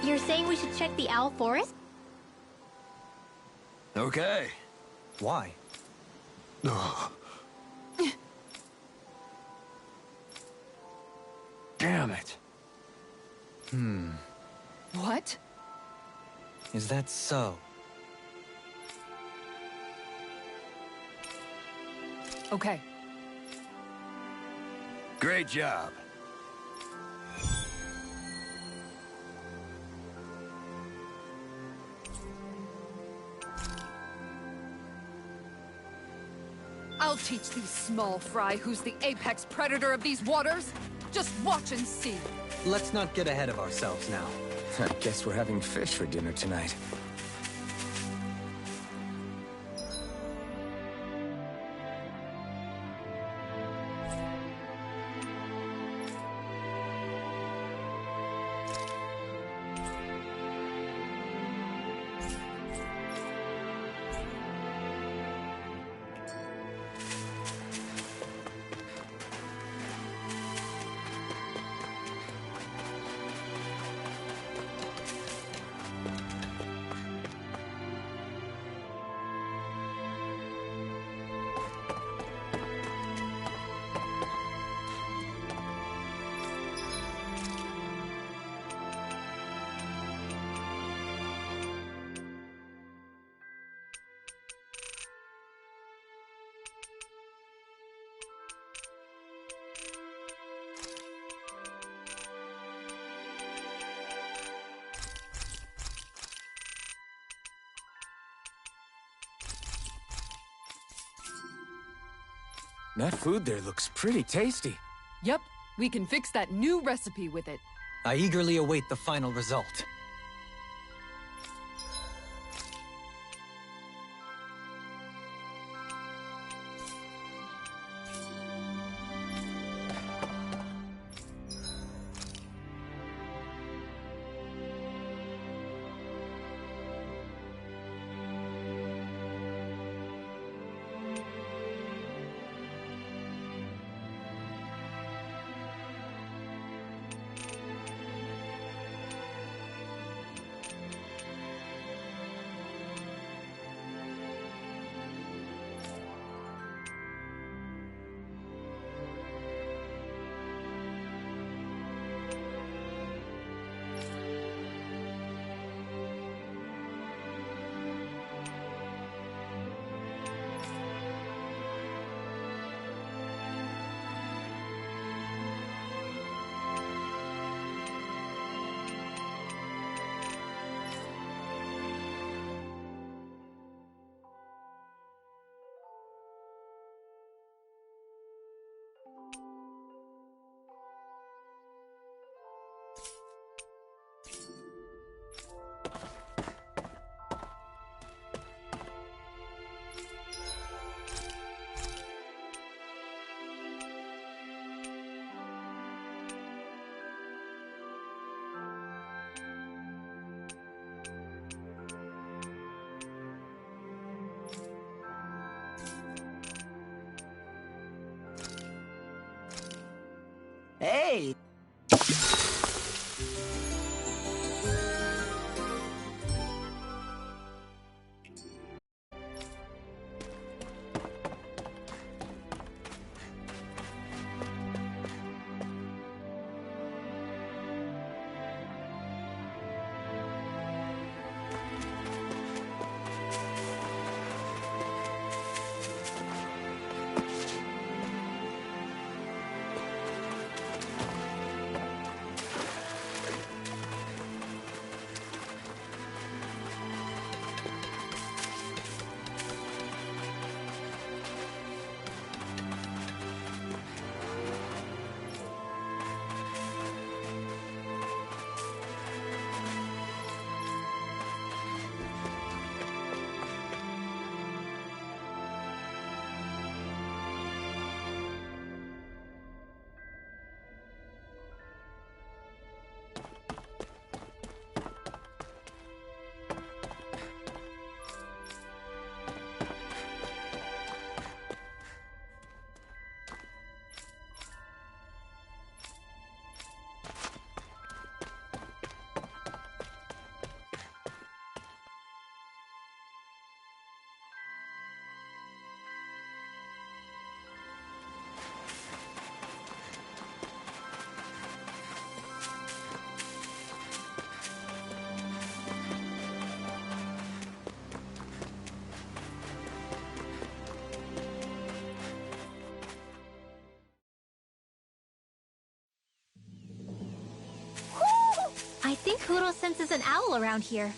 You're saying we should check the owl forest? Okay. Why? Damn it. What? Is that so? Okay. Great job. I'll teach these small fry who's the apex predator of these waters. Just watch and see. Let's not get ahead of ourselves now. I guess we're having fish for dinner tonight. That food there looks pretty tasty. Yep, we can fix that new recipe with it. I eagerly await the final result. Hey! Hoodle senses an owl around here.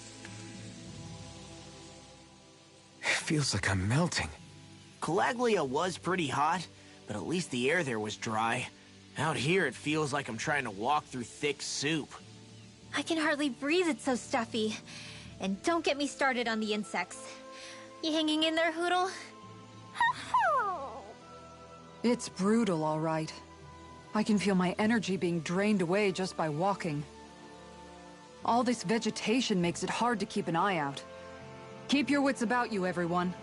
Feels like I'm melting. Calaglia was pretty hot, but at least the air there was dry. Out here, it feels like I'm trying to walk through thick soup. I can hardly breathe, it's so stuffy. And don't get me started on the insects. You hanging in there, Hoodle? It's brutal, all right. I can feel my energy being drained away just by walking. All this vegetation makes it hard to keep an eye out. Keep your wits about you, everyone.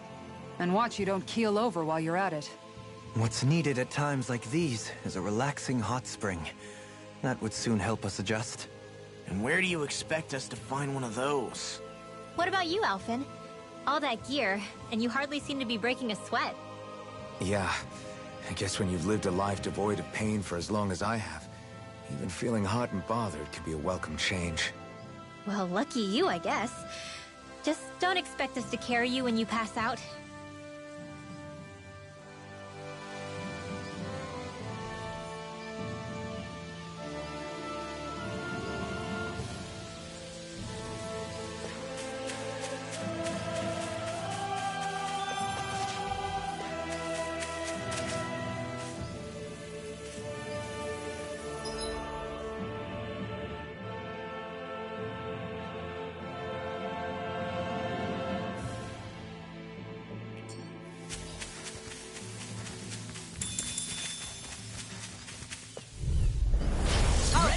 And watch you don't keel over while you're at it. What's needed at times like these is a relaxing hot spring. That would soon help us adjust. And where do you expect us to find one of those? What about you, Alphen? All that gear, and you hardly seem to be breaking a sweat. Yeah, I guess when you've lived a life devoid of pain for as long as I have, even feeling hot and bothered can be a welcome change. Well, lucky you, I guess. Just don't expect us to carry you when you pass out.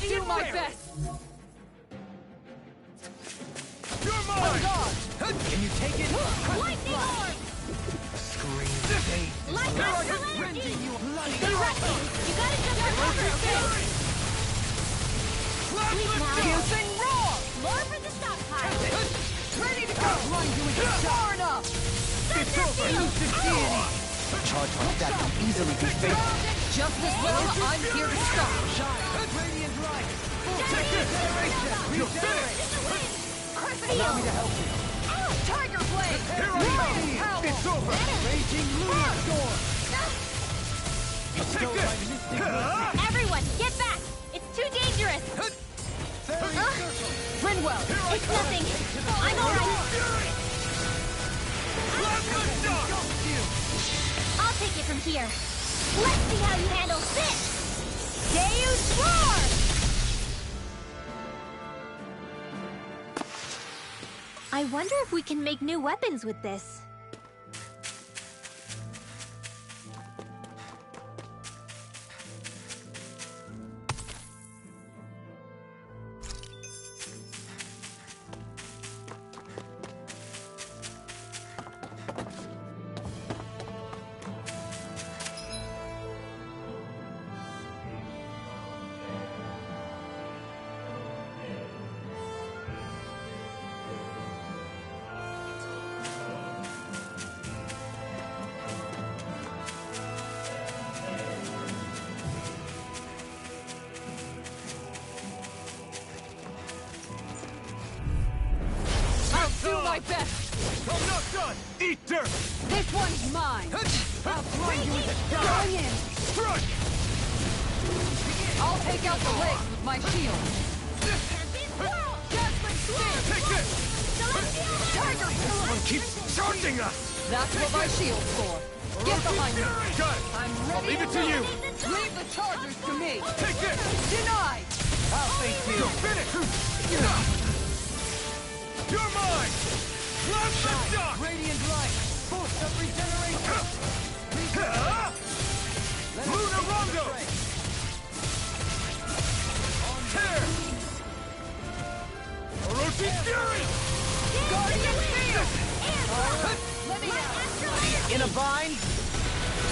Do my best! You're mine! Can you take it? Lightning orb! Scream, Dave. Light astral energy! Stay ready! You gotta jump for cover, okay? Sleep now! Piercing roar! More for the stockpile! Ready to go! Blind you with far enough! It's over! Elusive deity! A charge like that can easily be fatal. Just as well, I'm here to stop. Radiant light! Take this! You're finished! Allow me to help you. Tiger Blade! Here I Rain go! Howl! It's over! Raging Lunar Storm! Take this! Everyone, get back! It's too dangerous! Fairy circle! Rinwell! It's nothing! I'm alright! I'll take it from here. Let's see how you handle this! Deus Roar! I wonder if we can make new weapons with this. My best! I'm not done! Eat dirt! This one's mine! I'll blind you with a dart! Going in! Strike! I'll take out the legs with my shield! Dazzling Spin! Take this! Tiger Someone Pillar! keeps charging us! That's what my shield's for! Get behind me! Got it! I'm ready I'll leave it to roll. you! Leave the chargers to me! Take this! Denied! I'll face you. You're finished! You're mine! Let the duck! Radiant light! Boost of regeneration! Luna Rondo! Tear! Orochi Fury! Guardian Field! Let me out! In a bind?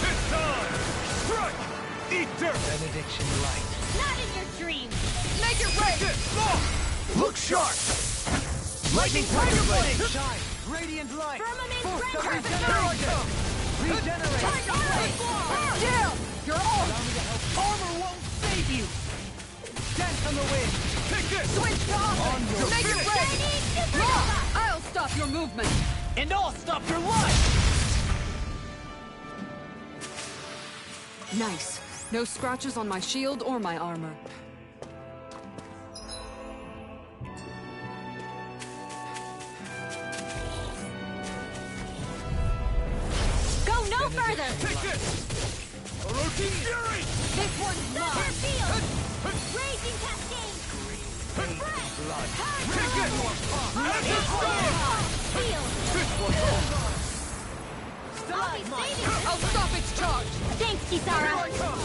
This time! Strike! Eat dirt! Benediction light. Not in your dreams! Make it rain! This! Long! Look sharp! Lightning Tiger Blade! Shine! Radiant light! Firmament Boost of Red regeneration! Regenerate! Tiger Blade! Down! You're all Allow me to help. Armor won't save you! Dance on the wind! Take this! switch to offense! your Make it finish. rain! Lock! I'll stop your movement! And I'll stop your life! Nice. No scratches on my shield or my armor. further! Take this! Orochi Fury! This one's mine! Center field! Raging cascade! Breath! Blood! Time! Take it! Azure Storm! Field! This one's all mine! I'll be saving! I'll stop its charge! Thanks, Here Kisara! I come!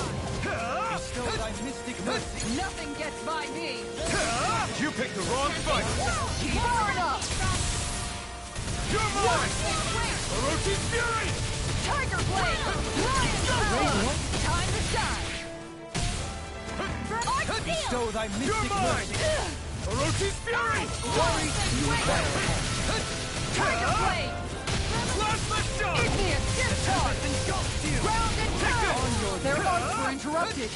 Bestow thy mystic mercy. Nothing gets by me! You picked the wrong fight! Far enough! You're mine! Orochi Fury! Tiger Blade! Lion's Power! Time to shine! Bestow thy You're mystic mine! mercy. Orochi Fury! Worry, you better. Tiger Blade! Plasma Shot! Igneous Discharge! Engulfed you. Ground and turn! On your Their arcs were interrupted!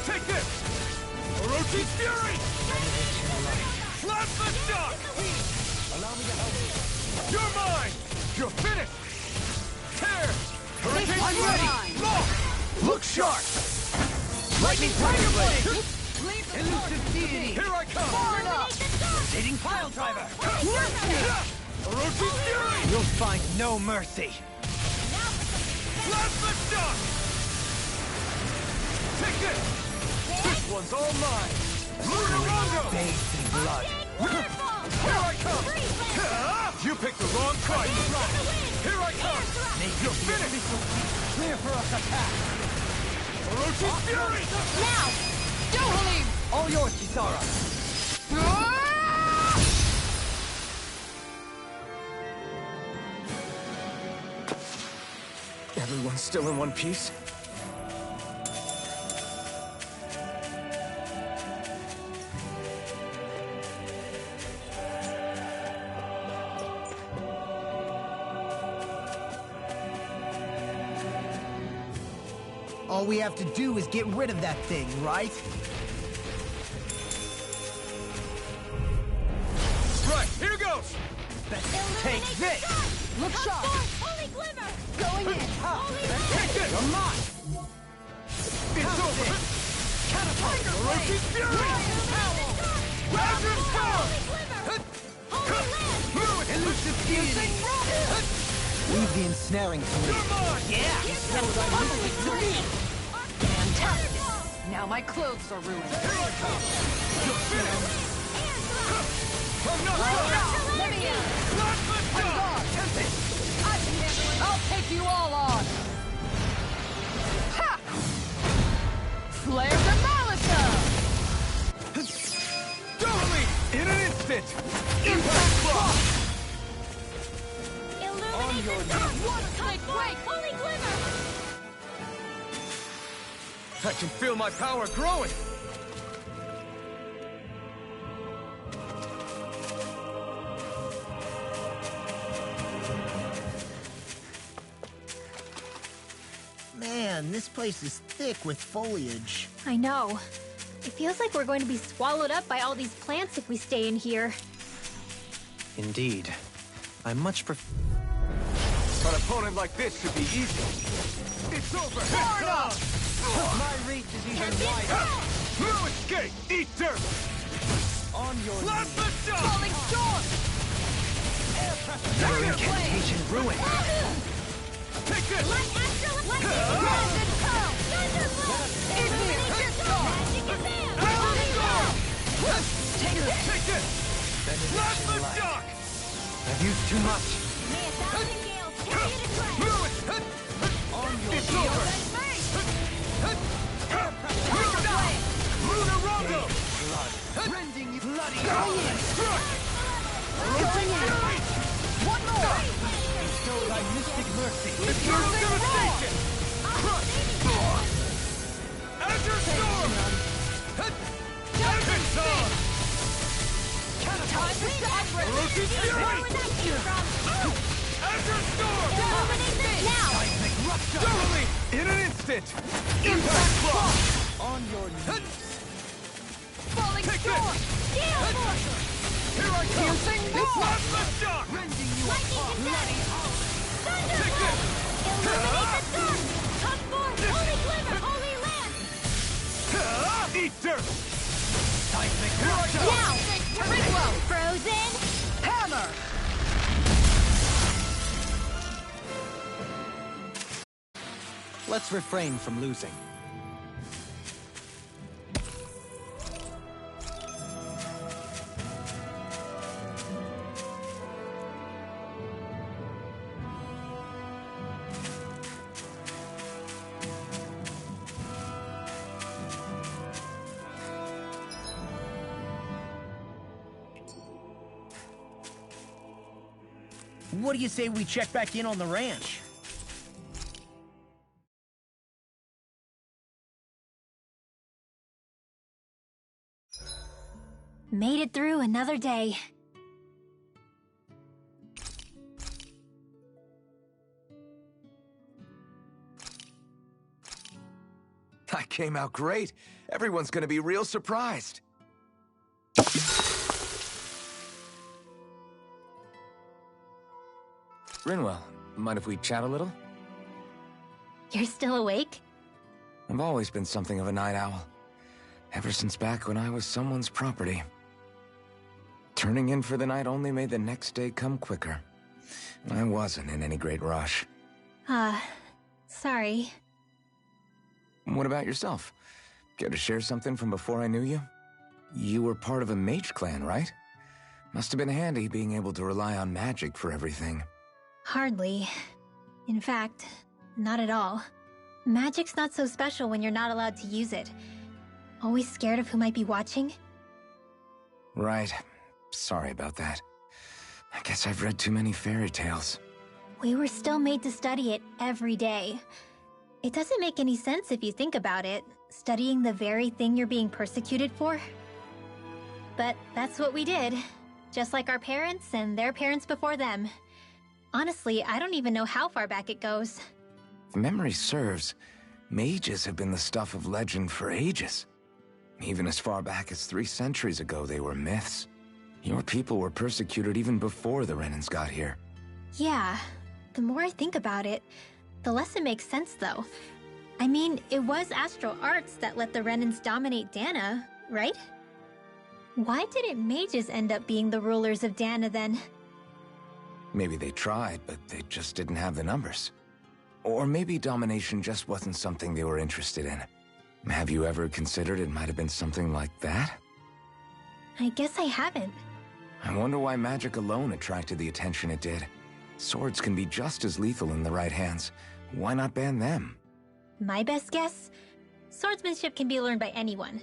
Take this! Orochi Fury! Plasma Shot! Allow me to help you. You're mine! You're finished! Tear! Hurricane I'm Fury! ready. Lock! Look sharp! Lightning Tiger Blade. Leave the Elusive deity. Here I come! far enough! Rotating pile driver. Orochi Fury! You'll find no mercy. Plasma Shot! Take this! This one's all mine! Lunarondo! Bathed in blood. Here I come! You picked the wrong fight! Here I come! You're finished! Clear for us attack. Orochi Fury! Now! Dohalim! All yours, Kisara. Everyone's still in one piece? All we have to do is get rid of that thing, right? Right, here goes! Take this. Look sharp! Holy glimmer! Going in! Take this! You're mine. It's over! Catapult. Orochi Fury! Azure Storm! Elusive deity. Leave the ensnaring to me. Come on! Fantastic! Now my clothes are ruined. Here I come! You're finished! I'm not done! Let me in! Plasma Shot! I'll take you all on! Ha! Flare Demolitor! Totally! In an instant! Impact Block! Illuminate the sun! Watertight break! Holy glimmer! I can feel my power growing! Man, this place is thick with foliage. I know. It feels like we're going to be swallowed up by all these plants if we stay in here. Indeed. I much prefer... An opponent like this should be easy. It's over! My reach is even wider. No escape! Eat dirt! On your Plasma Shot! Falling storm! Your incantation ruined. Take this! Ground and pearl! Igneous Discharge! Take this! Plasma Shock! I've used too much. It's over! Lunarondo! Rending you bloody. One more! Bestow thy mystic mercy. Eternal devastation! Azure Storm! Azure Storm! Time to shine! Orochi Fury! Azure Storm! Seismic rupture. Totally! In an instant! Impact Block! On your knees. Falling Take storm! Here I come! Piercing roar! Plasma Shock! Rending you apart. Take this! Eat dirt! Seismic Here I rupture. come! Frozen! Hammer! Let's refrain from losing. What do you say we check back in on the ranch? Made it through another day. I came out great. Everyone's gonna be real surprised. Rinwell, mind if we chat a little? You're still awake? I've always been something of a night owl. Ever since back when I was someone's property. Turning in for the night only made the next day come quicker. I wasn't in any great rush. Sorry. What about yourself? Care to share something from before I knew you? You were part of a mage clan, right? Must have been handy being able to rely on magic for everything. Hardly. In fact, not at all. Magic's not so special when you're not allowed to use it. Always scared of who might be watching? Right. Sorry about that. I guess I've read too many fairy tales. We were still made to study it every day. It doesn't make any sense if you think about it, studying the very thing you're being persecuted for. But that's what we did, just like our parents and their parents before them. Honestly, I don't even know how far back it goes. If memory serves, mages have been the stuff of legend for ages. Even as far back as 3 centuries ago, they were myths. Your people were persecuted even before the Renans got here. Yeah, the more I think about it, the less it makes sense though. I mean, it was astral arts that let the Renans dominate Dana, right? Why didn't mages end up being the rulers of Dana then? Maybe they tried, but they just didn't have the numbers. Or maybe domination just wasn't something they were interested in. Have you ever considered it might have been something like that? I guess I haven't. I wonder why magic alone attracted the attention it did. Swords can be just as lethal in the right hands. Why not ban them? My best guess? Swordsmanship can be learned by anyone.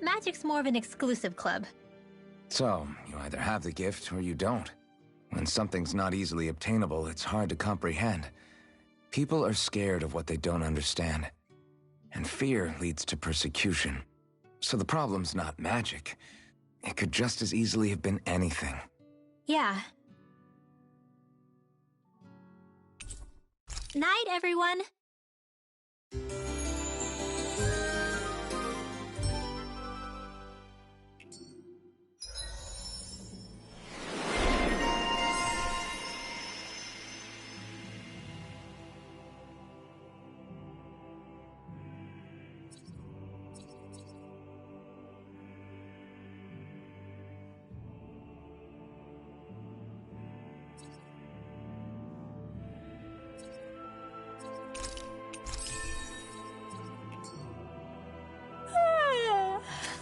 Magic's more of an exclusive club. So, you either have the gift or you don't. When something's not easily obtainable, it's hard to comprehend. People are scared of what they don't understand. And fear leads to persecution. So the problem's not magic. It could just as easily have been anything. Yeah. Night, everyone!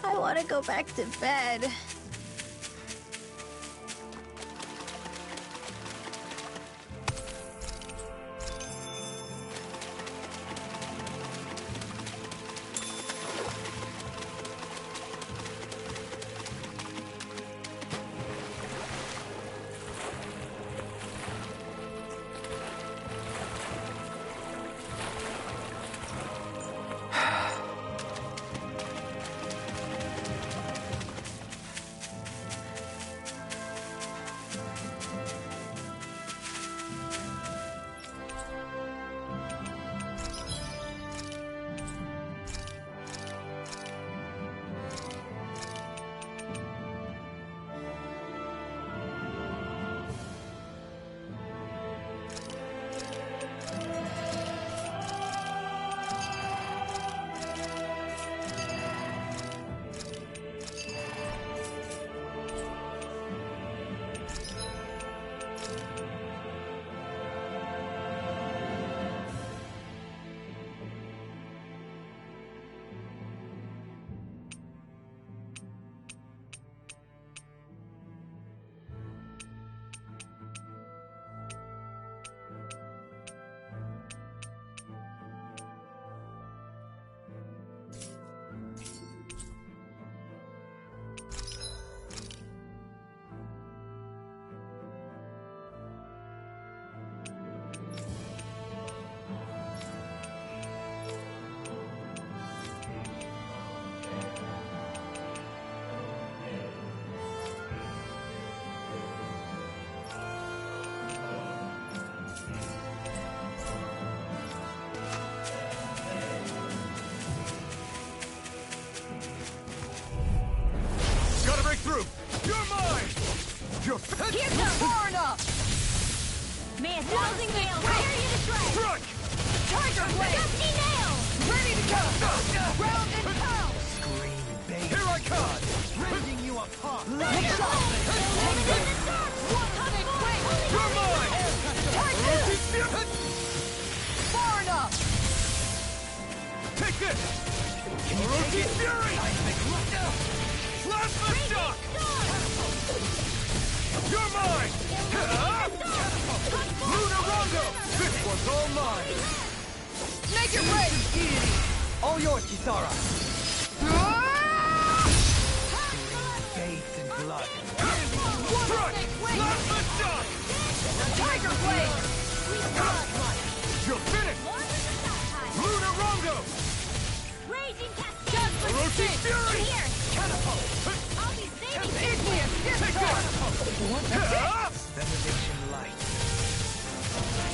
I want to go back to bed. Here's not far enough! May a thousand nails tear you to shreds! Tiger Blade! Dusty nail! Ready to go! Round and pound! Scream, baby. Here I come! Rending you apart! Illuminate the dark! You're mine! Tiger! Far enough! Take this! Orochi Fury! Plasma Shock! You're mine! Luna Rondo! This one's all mine! Make it ready! All yours, Kisara. Bathed in blood. Strike! Plasma Shock! Tiger Blade! You're finished! Luna Rondo! Raging cascade! Just for Orochi speed! Fury! Here! Catapult! I'll be saving you! Igneous discharge! Veneration light.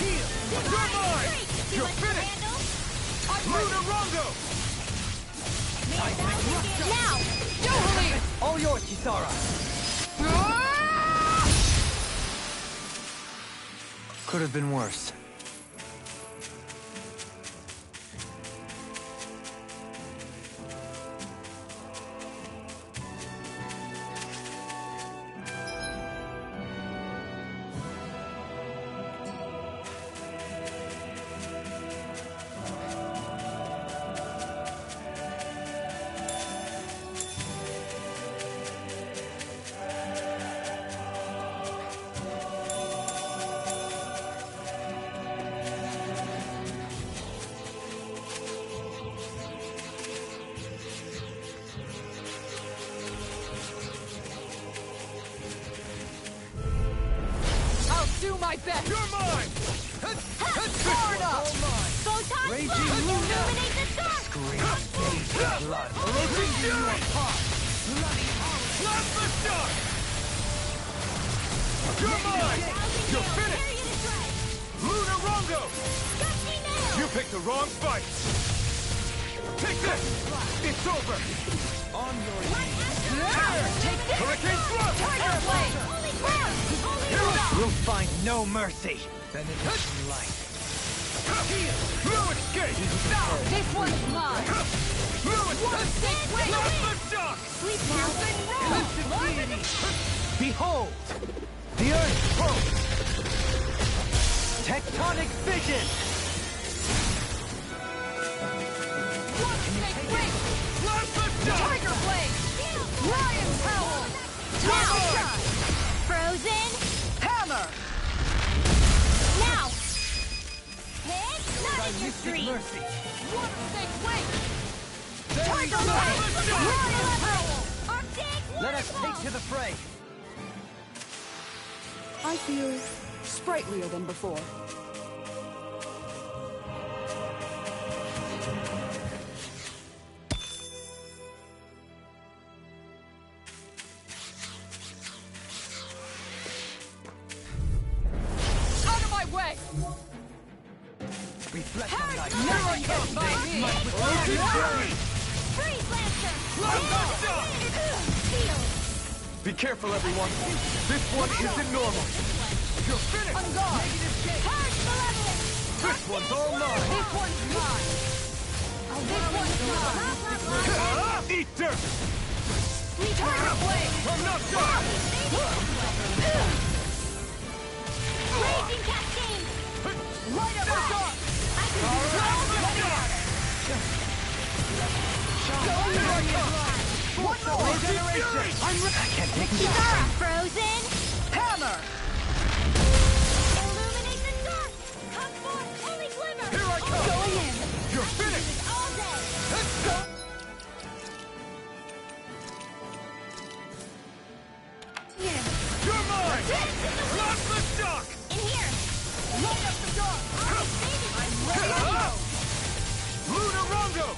Heal! You're mine! Too You're much to finished! handle? Luna Rondo! Now! Yohali! All yours, Kisara. Could have been worse. Do my best! You're mine! Far enough! Photon Raging flow! Luna! Illuminate the dark! Scream, bathed in blood. Orochi Fury! Plasma Shock! You're mine! You're finished! Luna Rondo! Dusty nail! You picked the wrong fight! Take this! It's over! On your Take this! Hurricane Thrust! Tiger Blade! Holy ground! Holy Here ground! We'll find no mercy. Veneration light. No escape! This one's mine! Plasma Shock! Sleep now! Behold, the Earth pulse. Tectonic vision. Plasma Shock! Tiger Blade! Lion Power! Now! Frozen! Hammer! Now! Hit! Not in your street! Mercy. Tiger Blade! Lion Power! Arctic! Let us take to the fray. I feel sprightlier than before. Out of my way! Reflect on light. Never get by me! Freeze Lancer! Plasma Shock! Shield! Be careful, everyone. This one isn't normal. You're finished! On guard! Charge Malevolent! This one's all mine! This one's mine! This one's mine! Eat dirt! Tiger Blade! I'm not done! Raging Cascade! Light up the dark! I can control the dark! One more! Fury! I can't take this. Kisara! Frozen! Hammer! Illuminate the dark! Come forth, holy glimmer! Here I come! Going in! You're finished! All day! Let's go! You're mine! Plasma Shock! In here! Light up the dark! I'm ready to go! Luna Rondo!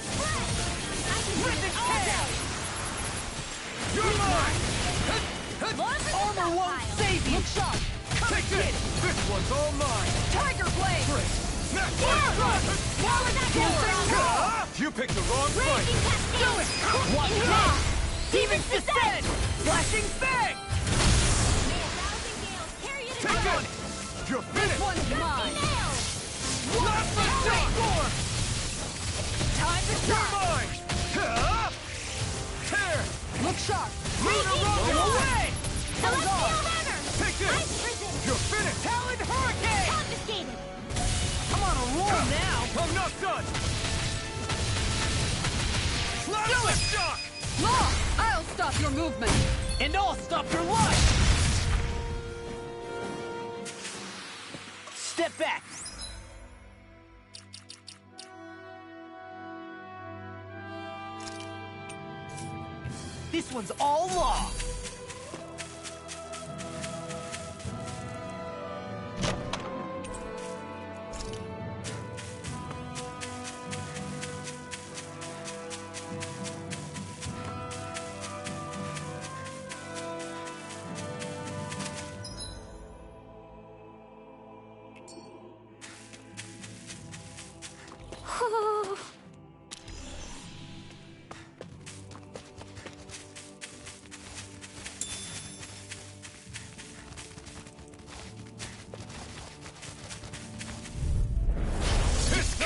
I can do it all day! You're mine! Armor won't save you! Shot! Take this! This one's all mine! Tiger Blade! Snap! Now we're not going for You picked the wrong fight! Raging Cascade! Do it! In here! Demons descend! Flashing Fang! Take it! You're finished! One's mine! Last but score! Time to You're shine! mine! Tear! Look sharp! Luna Rondo! Away! Celestial hammer! Take this! Ice prison! You're finished! Talon Hurricane! Confiscated! I'm on a roll now! I'm not done! Plasma shock! Law! I'll stop your movement! And I'll stop your life! Step back! This one's all law!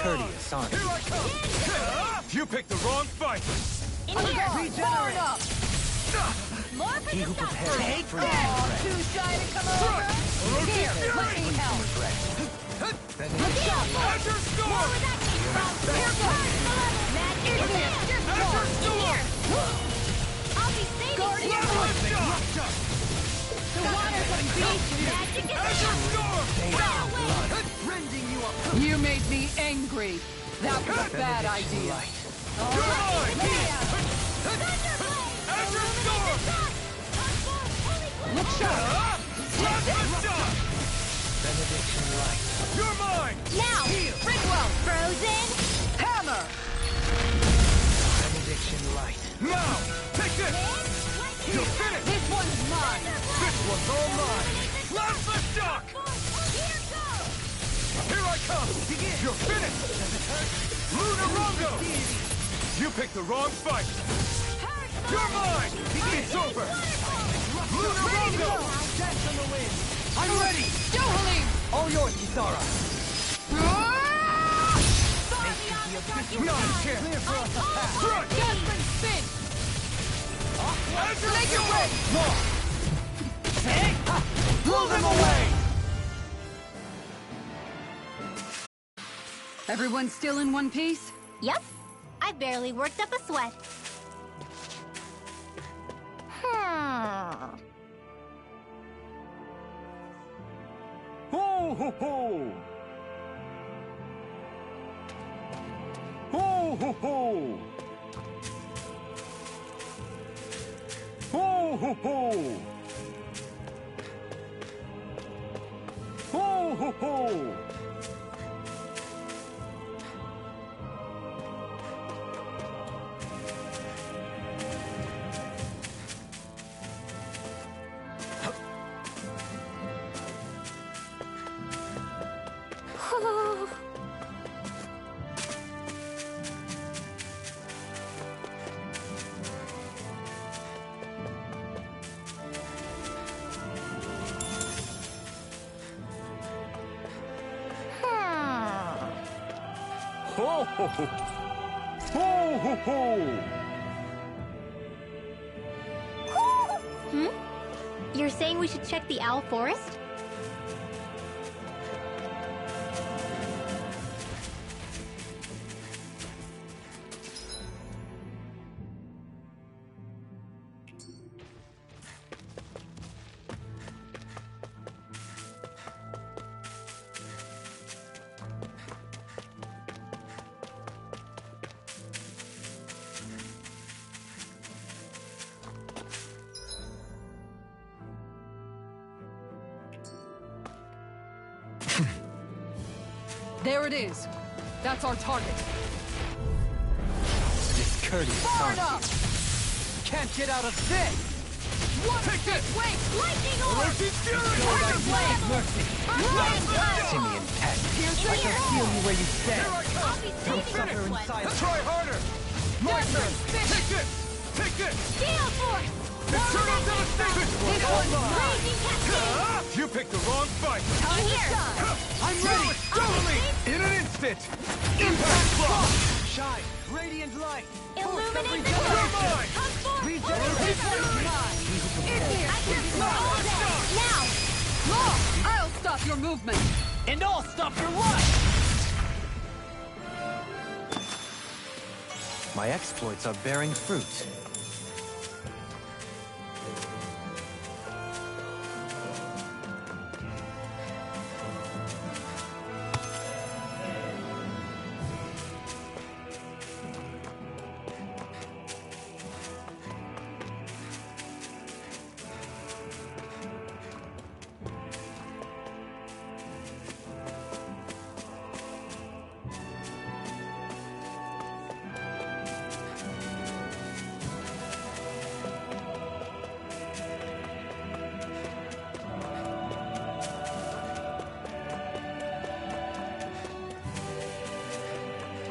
Courteous, aren't you? Here I come! You picked the wrong fight! In here! Forward up! More for He the who stuff! prepares for Too shy to come over? Here, let me help! Azure Storm! Where that came from? Here goes! Magic is here! Azure Storm! I'll be saving you! Plasma shock! The water's on beach! Magic is Azure here! Storm! Rending you up! You made me angry! That was a bad idea! You're mine! Azure Storm! Look sharp! Plasma shock! Benediction light. You're mine! Now! Bridwell! Frozen! Hammer! Benediction light. Now! Take this! You're finished! This one's mine! This one's all mine! Plasma shock! Here goes! Here I come! You're finished! Luna Rondo! You picked the wrong fight! You're mine! It's over! Luna Rondo! Dance on the wind! I'm ready! Yohalim! All yours, Kisara. Not a chance! Front! Jasmine spin! Azure Make it Storm! rain! Blow them away! Everyone still in one piece? Yep. I barely worked up a sweat. Ho ho ho! Ho ho ho! Ho ho ho! Ho ho ho! Ho ho ho! Ho ho ho! You're saying we should check the Owl Forest? There it is. That's our target. Discourteous, Far aren't you? enough! Can't get out of this! Take this! Wait! Lightning orb! Roasted Fury! Fire blade! Mercy! Simian pest. I can feel you where you stand! I'll be saving this one! Try harder! My turn! Take this! Take this! Gale Force! Eternal devastation! This one's mine! Raging Cascade! You picked the wrong fight! In here! I'm ready! Totally! In an instant! Impact block! Shine! Radiant light! Illuminate the You're core! mine! Come forth! Regenerate! I can feel all that! Now! Law! I'll stop your movement! And I'll stop your life! My exploits are bearing fruit.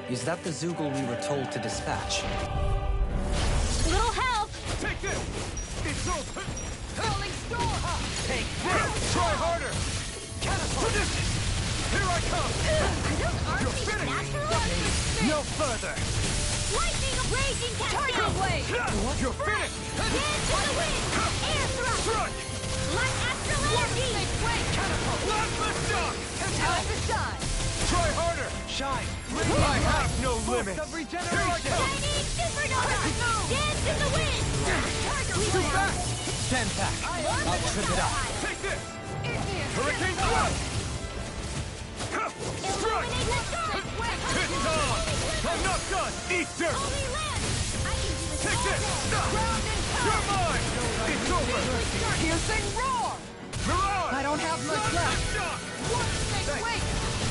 Is that the Zoogle we were told to dispatch? Little help! Take this! It's over! Rolling storm! Take this! Try harder! Catapult! Here I come! Those aren't You're these finished. natural? No further! Lightning raging cascade! Tiger blade! You're finished! Dance to the wind! Air thrust! Strike! Light astral energy! Catapult! Plasma shock! Time to shine! Try harder! Shine! I have no limits! of Here I regeneration! come! Shining supernova! Dance in the wind! Tiger Too blade! fast! Stand back! I'll trip it up! Take this! Hurricane thrust! Strike! Illuminate the sky! It's on! I'm not done! Eat dirt! Only land! I can do this Take all this! day! Stop! Ground and You're mine! It's over! Piercing roar! Mirage! I don't have much left. Shock! Wait!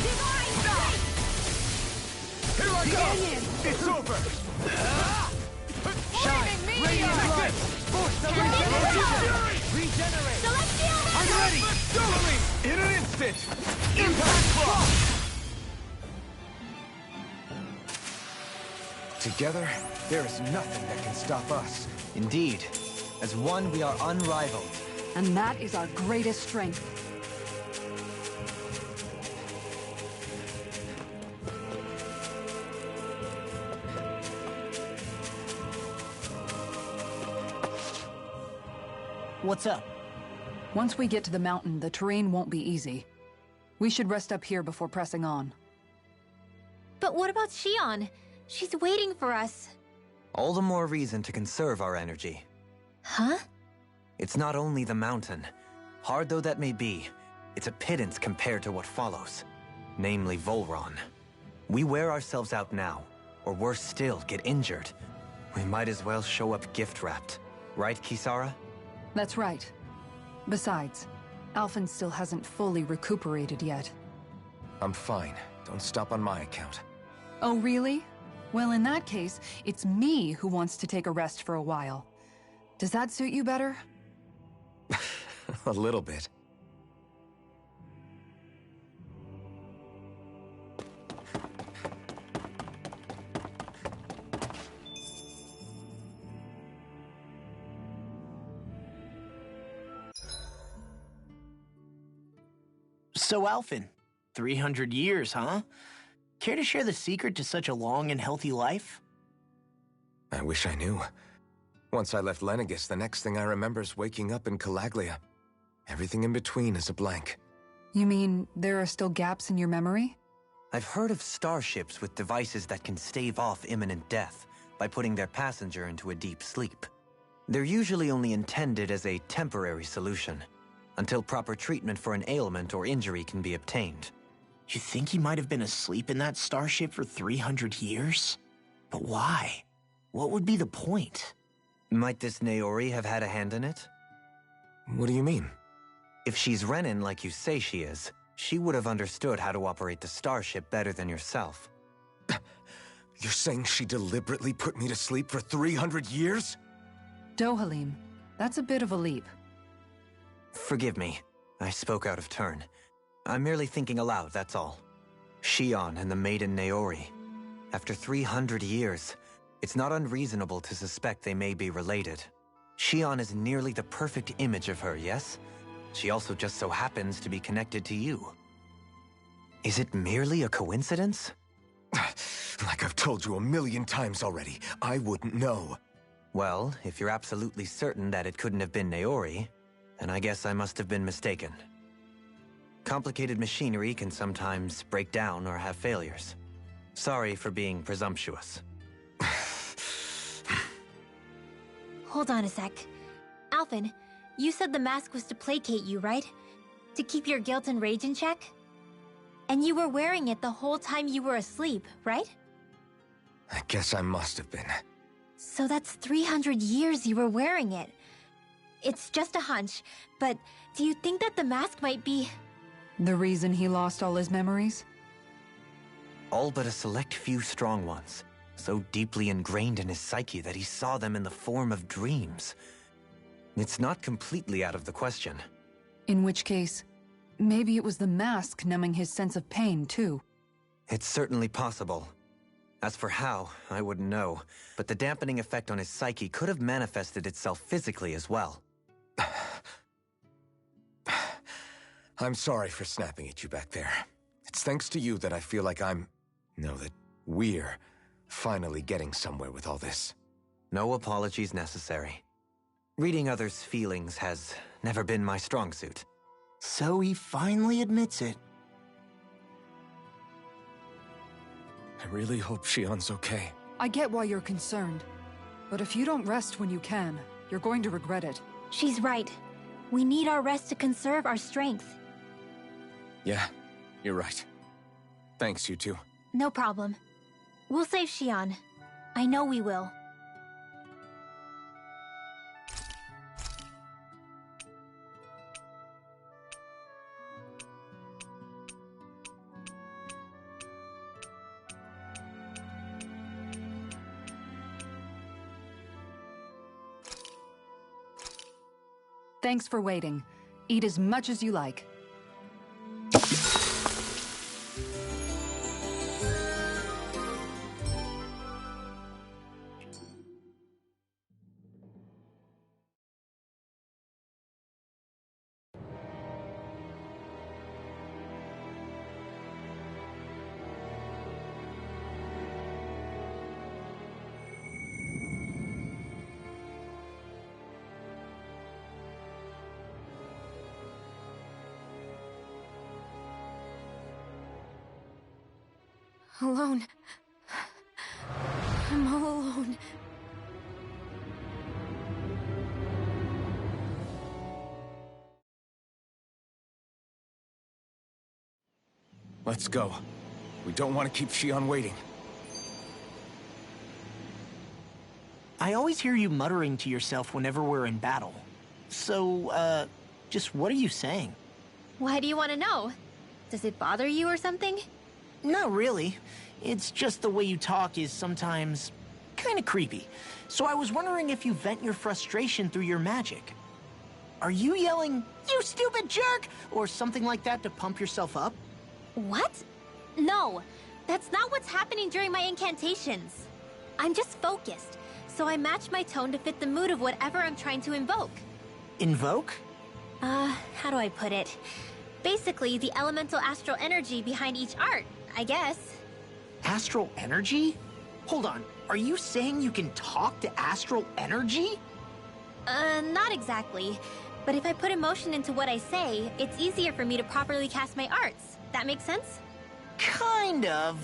Divine strike! Here I go! It's over! Shine! Radiant light! Force of Fury! Regenerate! Celestial I'm ready! Totally! In an instant! Impact block! Together, there is nothing that can stop us. Indeed. As one, we are unrivaled. And that is our greatest strength. What's up? Once we get to the mountain, the terrain won't be easy. We should rest up here before pressing on. But what about Shion? She's waiting for us. All the more reason to conserve our energy. Huh? It's not only the mountain. Hard though that may be, it's a pittance compared to what follows. Namely Volron. We wear ourselves out now, or worse still, get injured. We might as well show up gift-wrapped. Right, Kisara? That's right. Besides, Alphen still hasn't fully recuperated yet. I'm fine. Don't stop on my account. Oh, really? Well, in that case, it's me who wants to take a rest for a while. Does that suit you better? A little bit. So, Alphen, 300 years, huh? Care to share the secret to such a long and healthy life? I wish I knew. Once I left Lenegis, the next thing I remember is waking up in Calaglia. Everything in between is a blank. You mean there are still gaps in your memory? I've heard of starships with devices that can stave off imminent death by putting their passenger into a deep sleep. They're usually only intended as a temporary solution, until proper treatment for an ailment or injury can be obtained. You think he might have been asleep in that starship for 300 years? But why? What would be the point? Might this Naori have had a hand in it? What do you mean? If she's Renin like you say she is, she would have understood how to operate the starship better than yourself. You're saying she deliberately put me to sleep for 300 years? Dohalim, that's a bit of a leap. Forgive me. I spoke out of turn. I'm merely thinking aloud, that's all. Shion and the maiden Naori. After 300 years, it's not unreasonable to suspect they may be related. Shion is nearly the perfect image of her, yes? She also just so happens to be connected to you. Is it merely a coincidence? Like I've told you a million times already, I wouldn't know. Well, if you're absolutely certain that it couldn't have been Naori, then I guess I must have been mistaken. Complicated machinery can sometimes break down or have failures. Sorry for being presumptuous. Hold on a sec. Alphen, you said the mask was to placate you, right? To keep your guilt and rage in check? And you were wearing it the whole time you were asleep, right? I guess I must have been. So that's 300 years you were wearing it. It's just a hunch, but do you think that the mask might be... The reason he lost all his memories? All but a select few strong ones, so deeply ingrained in his psyche that he saw them in the form of dreams. It's not completely out of the question. In which case, maybe it was the mask numbing his sense of pain, too. It's certainly possible. As for how, I wouldn't know, but the dampening effect on his psyche could have manifested itself physically as well. I'm sorry for snapping at you back there. It's thanks to you that I feel like that we're finally getting somewhere with all this. No apologies necessary. Reading others' feelings has never been my strong suit. So he finally admits it. I really hope Shion's okay. I get why you're concerned. But if you don't rest when you can, you're going to regret it. She's right. We need our rest to conserve our strength. Yeah, you're right. Thanks, you two. No problem. We'll save Shion. I know we will. Thanks for waiting. Eat as much as you like. Alone. I'm all alone. Let's go. We don't want to keep Shion waiting. I always hear you muttering to yourself whenever we're in battle. So, just what are you saying? Why do you want to know? Does it bother you or something? Not really. It's just the way you talk is sometimes kind of creepy. So I was wondering if you vent your frustration through your magic. Are you yelling, "You stupid jerk," or something like that to pump yourself up? What? No, that's not what's happening during my incantations. I'm just focused, so I match my tone to fit the mood of whatever I'm trying to invoke. Invoke? How do I put it? Basically, the elemental astral energy behind each art, I guess. Astral energy? Hold on, are you saying you can talk to astral energy? Not exactly. But if I put emotion into what I say, it's easier for me to properly cast my arts. That makes sense? Kind of.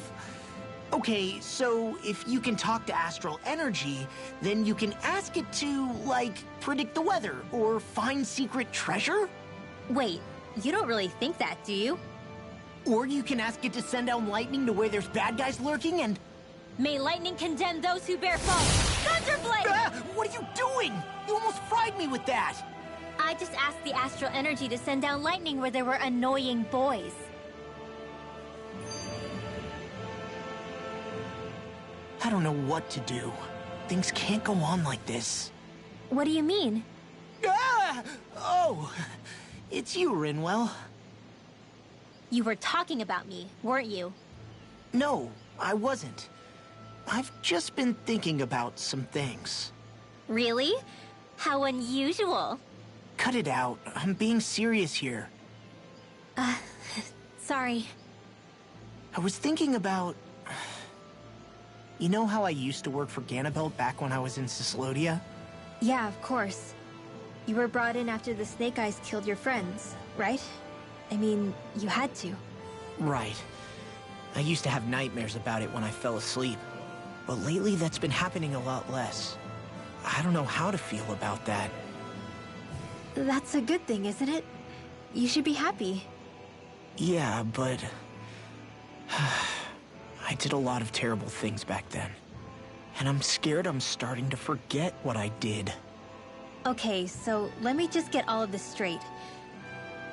Okay, so if you can talk to astral energy, then you can ask it to, like, predict the weather or find secret treasure? Wait, you don't really think that, do you? Or you can ask it to send down lightning to where there's bad guys lurking and... May lightning condemn those who bear false! Thunderblade! Ah, what are you doing? You almost fried me with that! I just asked the astral energy to send down lightning where there were annoying boys. I don't know what to do. Things can't go on like this. What do you mean? Ah! Oh, it's you, Rinwell. You were talking about me, weren't you? No, I wasn't. I've just been thinking about some things. Really? How unusual. cut it out. I'm being serious here. Sorry. I was thinking about... You know how I used to work for Ganabelt back when I was in Cislodia? Yeah, of course. You were brought in after the Snake Eyes killed your friends, right? I mean, you had to. Right. I used to have nightmares about it when I fell asleep. But lately that's been happening a lot less. I don't know how to feel about that. That's a good thing, isn't it? You should be happy. Yeah, but... I did a lot of terrible things back then. And I'm scared I'm starting to forget what I did. Okay, so let me just get all of this straight.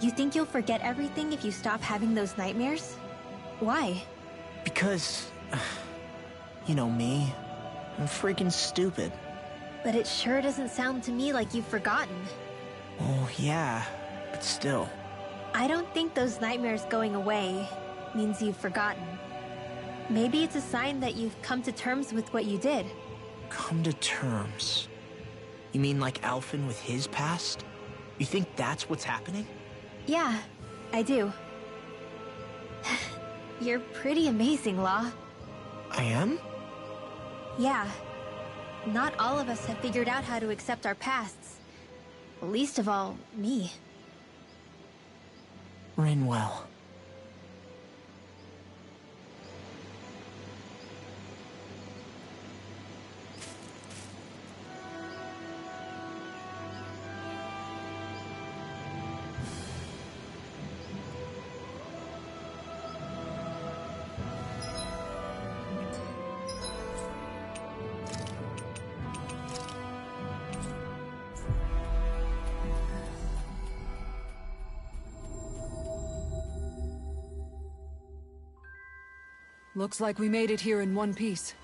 You think you'll forget everything if you stop having those nightmares? Why? Because... You know me. I'm freaking stupid. But it sure doesn't sound to me like you've forgotten. Oh, yeah. But still. I don't think those nightmares going away means you've forgotten. Maybe it's a sign that you've come to terms with what you did. Come to terms? You mean like Alphen with his past? You think that's what's happening? Yeah, I do. You're pretty amazing, Law. I am? Yeah. Not all of us have figured out how to accept our pasts. Least of all, me. Rinwell. Looks like we made it here in one piece.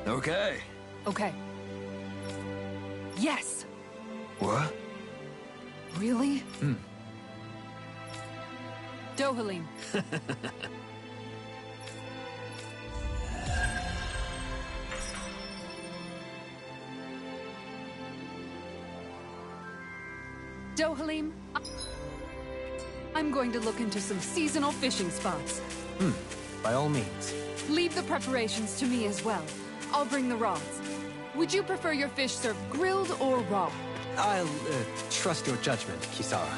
Okay. Okay. Yes! What? Really? Dohalim. Dohalim, I'm going to look into some seasonal fishing spots. By all means. Leave the preparations to me as well. I'll bring the rods. Would you prefer your fish served grilled or raw? I'll trust your judgment, Kisara.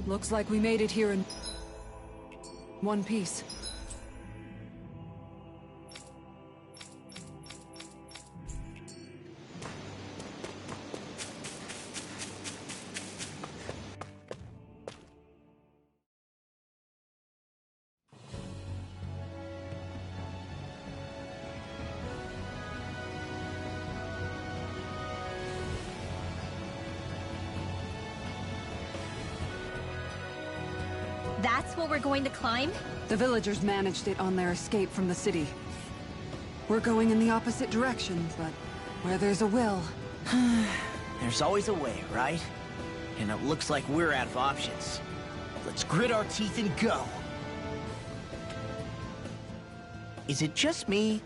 Looks like we made it here in one piece. That's what we're going to climb? The villagers managed it on their escape from the city. We're going in the opposite direction, but where there's a will... There's always a way, right? And it looks like we're out of options. Let's grit our teeth and go. Is it just me,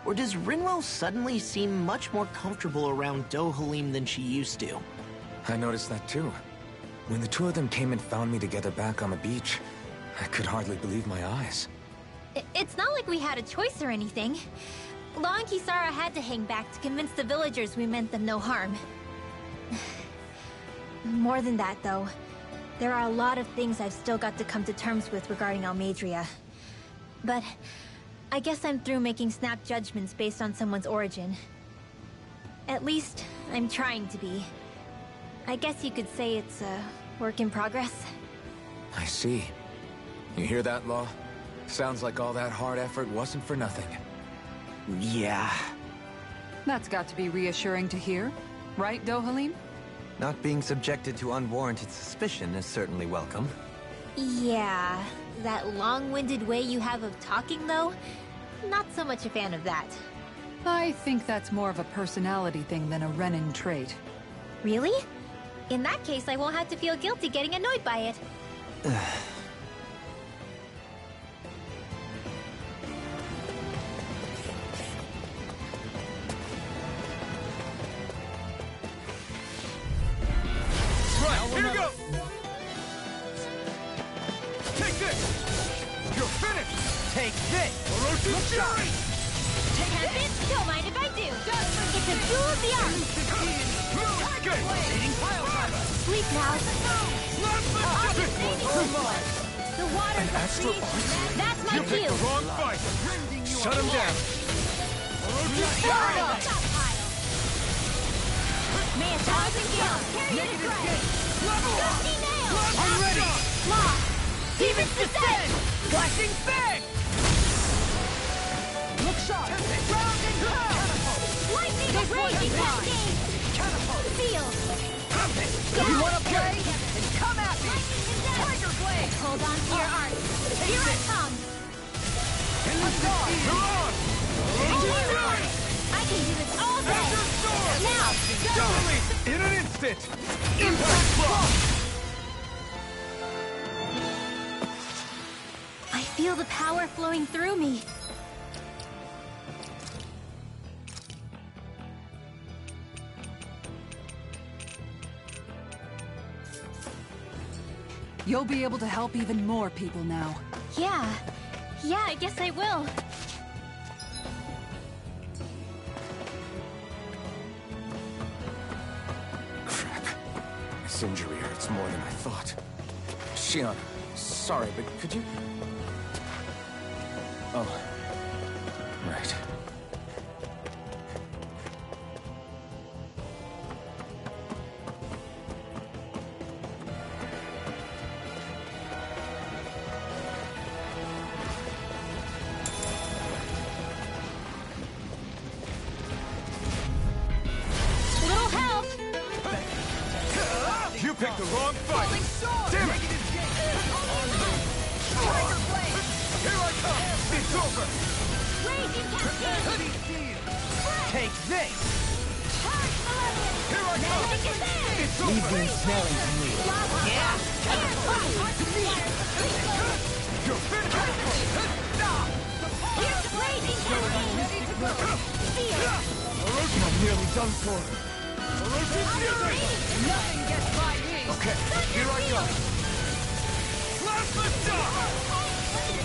Or does Rinwell suddenly seem much more comfortable around Dohalim than she used to? I noticed that too. When the two of them came and found me together back on the beach, I could hardly believe my eyes. It's not like we had a choice or anything. Law and Kisara had to hang back to convince the villagers we meant them no harm. More than that, though. There are a lot of things I've still got to come to terms with regarding Almadria. But I guess I'm through making snap judgments based on someone's origin. At least, I'm trying to be. I guess you could say it's a work in progress. I see. You hear that, Law? Sounds like all that hard effort wasn't for nothing. Yeah. That's got to be reassuring to hear. Right, Dohalim? Not being subjected to unwarranted suspicion is certainly welcome. Yeah, that long-winded way you have of talking, though? Not so much a fan of that. I think that's more of a personality thing than a Renin trait. Really? In that case, I won't have to feel guilty getting annoyed by it. Here you go! Take this! You're finished! Take this! Orochi Fury! Tempest, don't mind if I do. It's a duel of the arms. Blue escape! Sleep now. The waters are Astral free. That's my You picked cue. the wrong fight! Shut him down! Orochi Fury! May a thousand gales carry you to strike. Gusty nails. I'm ready! Lock. Demons descend. Flashing bang! Look sharp! Round and round! Lightning raging cascade. Feel. You wanna play? Then come at me! Tiger blade. Hold on to your art. Here I come. Come on! Orochi Fury! I can do this all day. Enter Storm! Now. Dominate! In an instant! Impact block! I feel the power flowing through me. You'll be able to help even more people now. Yeah, I guess I will. Crap. This injury hurts more than I thought. Shion, sorry, but could you... Oh. Right. Little help. You picked the wrong fight! Damn it! Here I come! It's over! Raging cascade. Take this! Here I come! It's Leave over! them smelling to me. You're finished! I'm nearly done for. Orochi Fury! Nothing gets by me! Okay, here I go. Plasma Shock!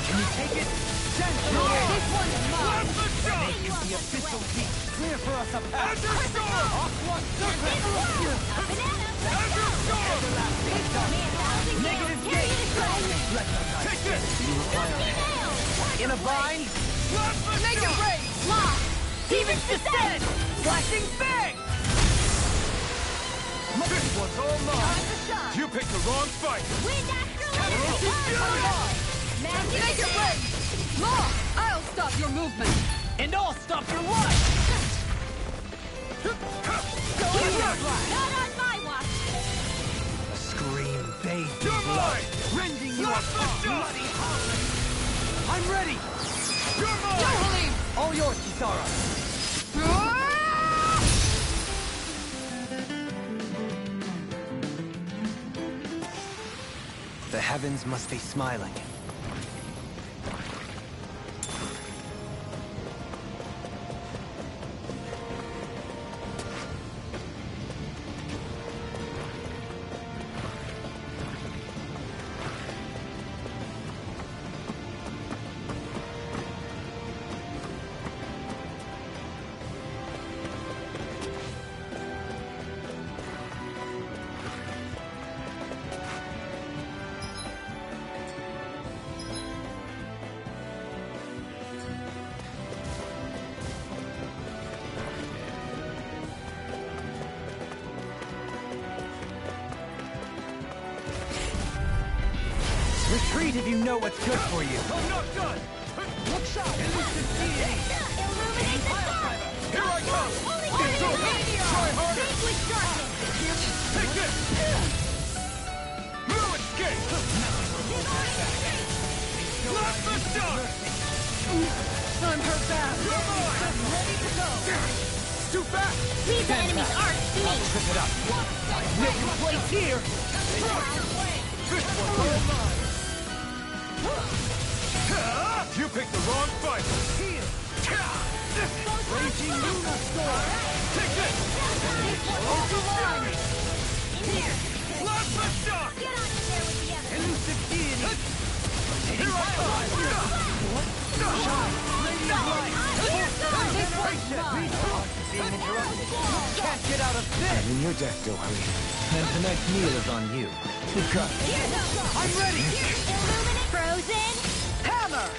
Can you take it? This one's mine! Plasma Shock! The official heat clear for us a path. Enter Storm! Enter Storm! Negative gate! Take this! In a bind? Plasma Make it Shock! break! Demons descend! Flashing bang! This one's all mine! You picked the wrong fight! Orochi Fury! Make it break! Law! I'll stop your movement! And I'll stop your life! Not on my watch. A scream bathed in You're blood, mine! rending you Plasma apart! Shock! Bloody howling! I'm ready! You're mine! Dohalim! All yours, Kisara! The heavens must be smiling. Retreat if you know what's good for you. I'm not done! Look shot! Elusive deity! Illuminate the dark! Here I come! It's over! Try harder! Vanquish darkness! Take this! No escape! Let the shot! I'm hurt bad. You're mine! I'm ready to go. Too fast! Leave the enemy's arc to me! Trip it up. Make your place here! This one's all mine! You picked the wrong fight! Heal! Raging Luna Storm! Take this! In here! Plasma shock! Get on in there with the others! Elusive deity! Here I come! Radiant light! Being interrupted. Can't get out of this! In your deck, Dohari. And tonight's meal is on you. Keep going. I'm ready! Illuminate! Frozen! Hammer!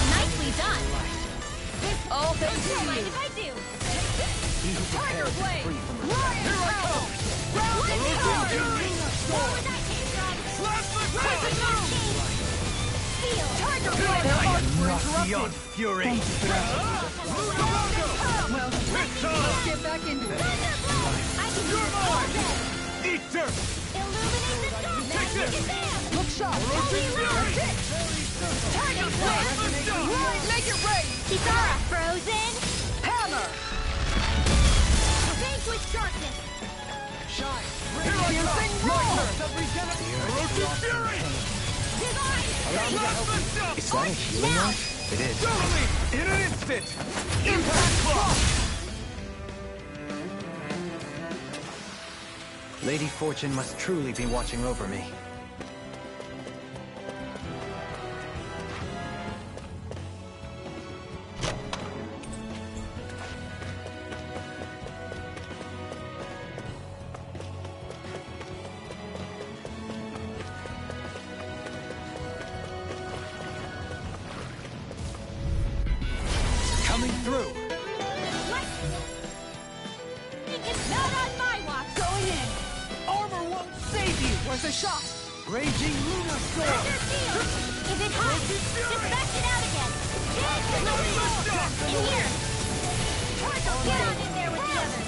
Nicely done! All thanks to Don't mind you. if I do! He who prepares is free from the Lion power! Round and power! Where would that came from? Plasma Rising shock! Arc King! Feel! Tiger blade! I am We're not interrupted. beyond fury. Well, let's get back into it. I can use all this! Eat dirt! Illuminate the dark! Take this! Look sharp. Roaching Fury! Target blade! Right, make it rain. Kisara! Frozen! Hammer! Vanquish darkness! Piercing roar! Roaching Fury! Plasma shock! Is that a healing Now! art? It is. Totally! In an instant! Impact Claw! Lady Fortune must truly be watching over me. Coming through. It's not on my watch! Going in. Armor won't save you! Where's the shot? Raging Luna Storm. Thunder Field! If it hides, dispatch it out again! Get in the wheel! In here! Get on in there with the others!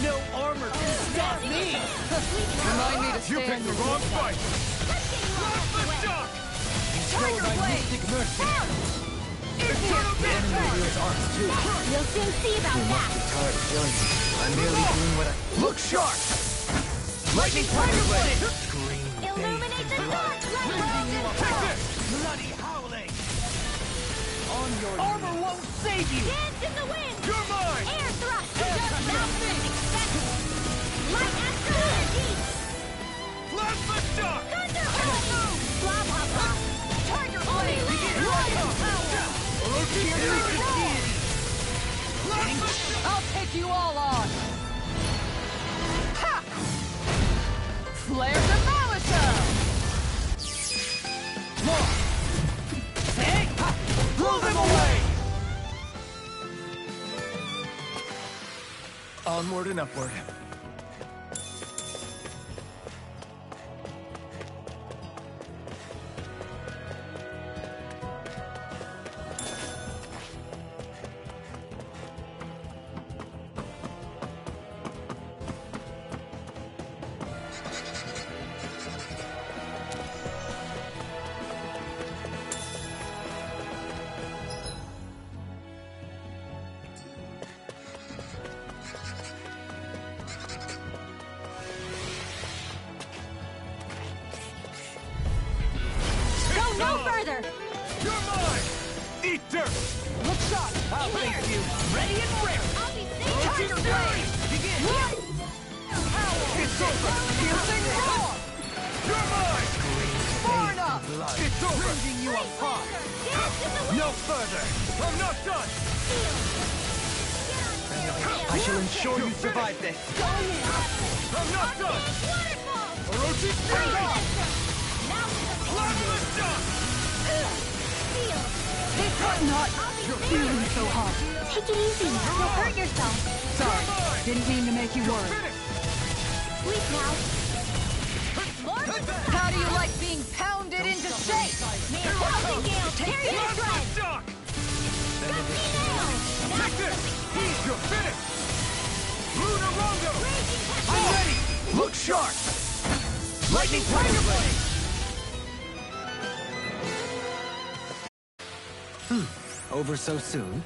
No armor can stop me! Remind me to You stand picked the your wrong distance. fight! Let's get you all out of the way! Shock! Tiger blade! Mystic mercy. We'll soon see about that! Tired of killing me. I'm merely doing what I... Look sharp! Lightning Tiger Blade! Scream Illuminate the dark! Bloody howling! on your Armor won't save you! Dance in the wind! You're mine! Air thrust! Nothing! Light astral energy! Plasma shock! Thunderbolt! Blah blah blah! Tiger blade! Royal power! I'll take you all on! Ha! Flare Demolisher! Hey! Blow them away! Onward and upward. Go no further! You're mine! Eat dirt! Look sharp! I'll face you, ready and rare! I'll be safe! Tiger blade! Begin! It's over! Piercing roar! You're mine! Far enough! It's over! Bringing you apart! Dance in the wind! No further! I'm not done! I shall ensure you survive this. I'm not done! Waterfall! Orochi Fury! Now to the Plasma shock! Feel! This hurt not! You're Feeling so hot. Take it easy. You'll hurt yourself. Sorry, didn't mean to make you worry. Finish! Sleep now. Power How do you like being pounded into shape? Thousand Gale, tear you to shreds! Shock! Gusty Nail! Take this! You're finished! Lunar Rondo! Raging I'm Cascade! ready! Look sharp! Lightning Tiger Blade! Over so soon?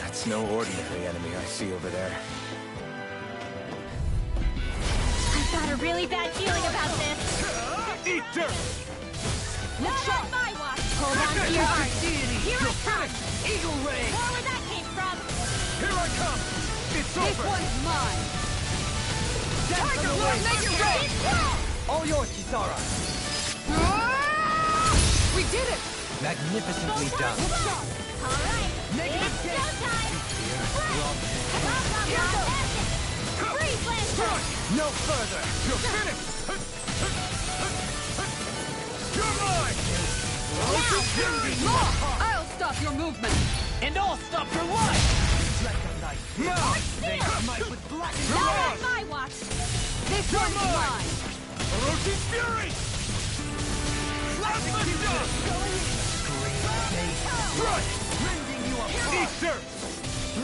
That's no ordinary enemy I see over there. I've got a really bad feeling about this. Eat dirt! Not on my watch! Hold on to your heart. Here it comes! Eagle Ray! More where that came from! Here I come! It's This over! one's mine. Tiger Blade! Make it rain! All yours, Kisara! We did it! Magnificently done. Alright, it's showtime! Freeze Lancer! No further! You're finished! You're mine! I'll stop your movement. And I'll stop your life! Now! Not on my watch! This one's mine. Orochi's Fury! Plasma Shock! Crush! Eat dirt!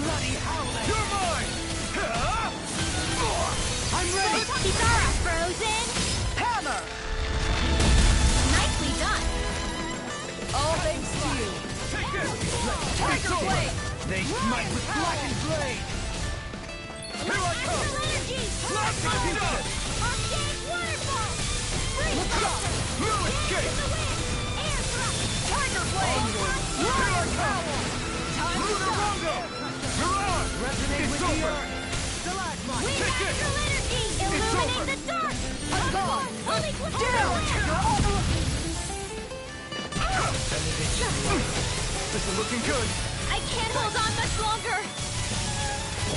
Bloody howling! You're mine! I'm ready! Kisara, frozen! Hammer. Nicely done! All thanks to you. Take this! Tiger Blade. They smite with blackened blade! Here I come! Energy! Plasma Shock! Arcade Waterfall! Freeze Lancer! Blue Dance Escape! in the wind! Air thrust! Tiger Blade. Warrior Power. Time to Lunar shine. Rondo! You're on! Resonate with the earth! Wind Take this! Astral Energy! Illuminate the dark! I'm gone. Holy This is looking good! I can't hold on much longer!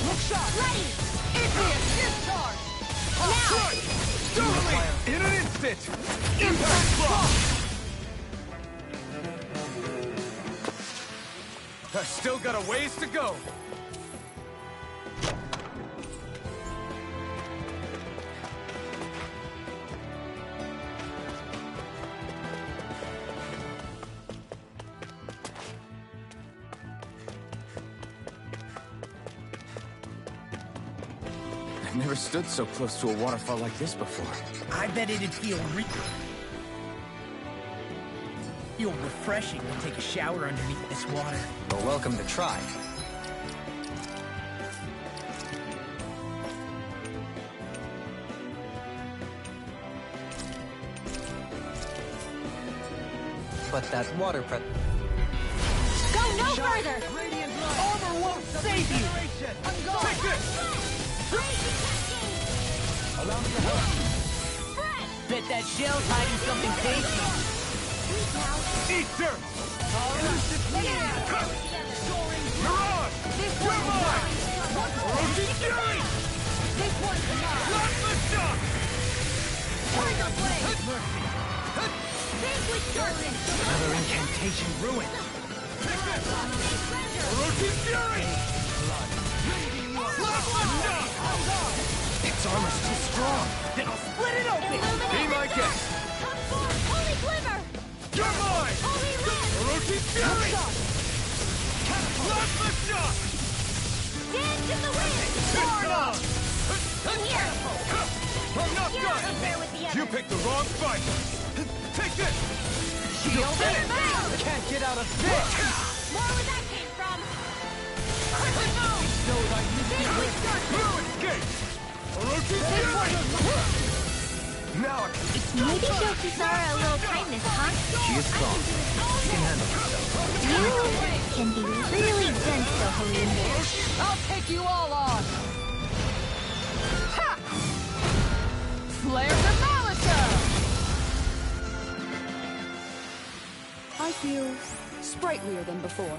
Look sharp. Ready! Ipius, discharge. Now! Totally! In an instant! Impact block! I've still got a ways to go! I've never stood so close to a waterfall like this before. I bet it'd feel real refreshing to take a shower underneath this water. You're welcome to try. But that water Go no further! Armor won't save you! I'm gone. Take this! Raging Cascade! Spread! Bet that shell's hiding something tasty. Freeze now! Eat dirt! You're on! This You're one's mine! mine. Orochi's Fury! This one's mine. Plasma Shock! Tiger Blade. Vanquish darkness! Another incantation ruined. Orochi's Fury! Plasma Shock! Its armor's too strong. Then I'll split it open! Illuminate Be the my dark! guest! Come forth, Holy Glimmer! You're mine! Holy Red! Orochi's Fury! Plasma Shock! Dance in the wind! Pistol! In here! I'm not You're done! unfair with the You others! picked the wrong fight! Take this! Shield and bound. Can't get out of this. More where that came from! Blue Escape! Orochi's Fury! Now I can... Maybe show Kisara a little kindness, huh? She is strong. She can handle herself. You can be really gentle, Helene. I'll take you all on. Ha! Flare the Malisa. I I feel sprightlier than before.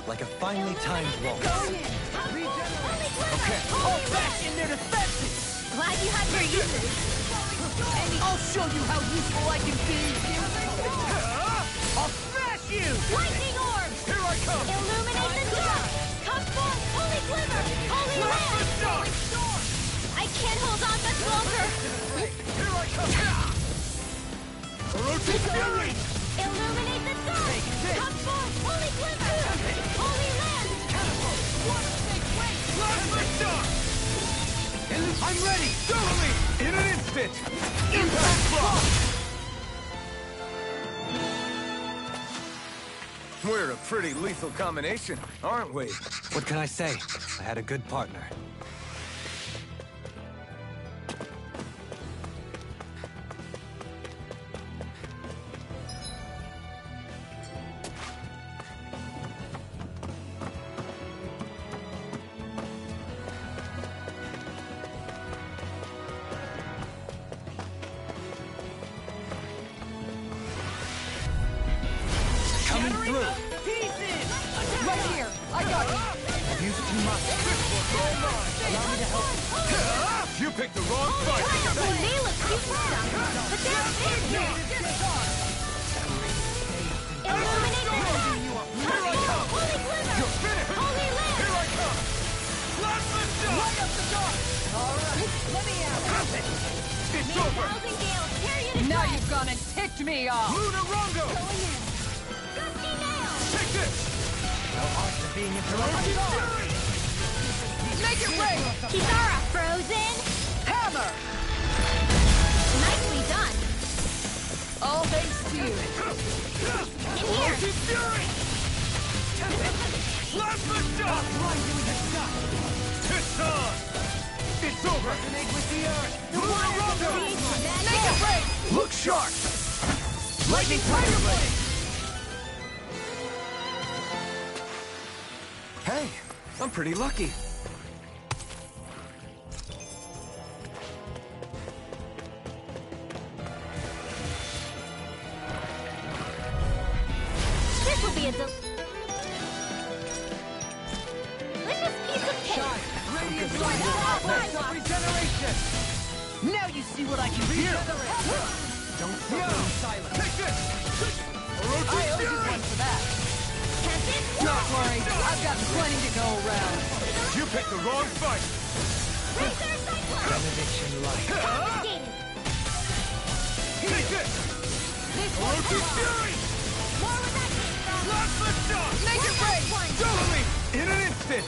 Like a finely timed waltz. Okay, all back in their defenses! Glad you had your uses. I'll show you how useful I can be! I'll smash you! Lightning orb! Here I come! Illuminate the dark! Come forth, holy glimmer! Holy land! I can't hold on much longer! Here I come! Orochi Fury! Illuminate the dark! Come forth, holy glimmer! Holy land! I'm ready! Totally! In an instant! Impact block! We're a pretty lethal combination, aren't we? What can I say? I had a good partner. You picked the wrong fight! We may look cute and stuff, but there's it here! Illuminate the dark! Come forth, holy glimmer! You're finished! Holy land! Here I come! Blast the dark! Light up the dark! Alright, let me out! It's May a over! thousand gales tear you to Now shreds! you've gone and ticked me off! Lunar Rongo! Going in! Gusty nail! Take this! No art to being interrupted! Make it rain! Kisara, frozen! Hammer! Nicely done! All thanks to you. In here! Fury! Blast the dark! It's on! It's over! Resonate with the earth! The water creates magic! Make it rain! Look sharp! Lightning Tiger Blade! Hey, I'm pretty lucky. This will be a delicious piece of cake! Radiant light! Light of regeneration! Now you see what I can do! Don't suffer in silence! Take this! I owe you one for that! Tempted? Don't worry, I've got plenty to go around. You picked the wrong fight! Razor Cyclone! Benediction light! Confiscated! Take this! Orochi Fury! More where that came from! Blast the dark! Make it rain! Totally! In an instant!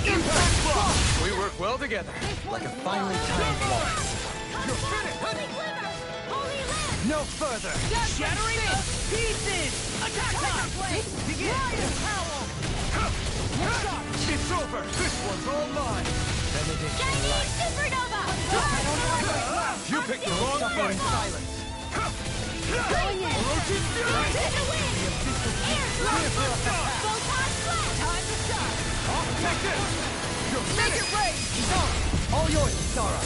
Impact block! We work well together. Like a finely timed waltz. Come forth, holy glimmer! Holy land! No further! Shattering to pieces! Attack time! Begin! Howl! It's over! This one's all mine! Benediction Chinese light. supernova! You picked the wrong fight! Silence! Going in! Orochi Fury! To the wind! Air thrust! Photon blast! Time to start! Take this! You're Make finished! it rain! All yours, Kisara!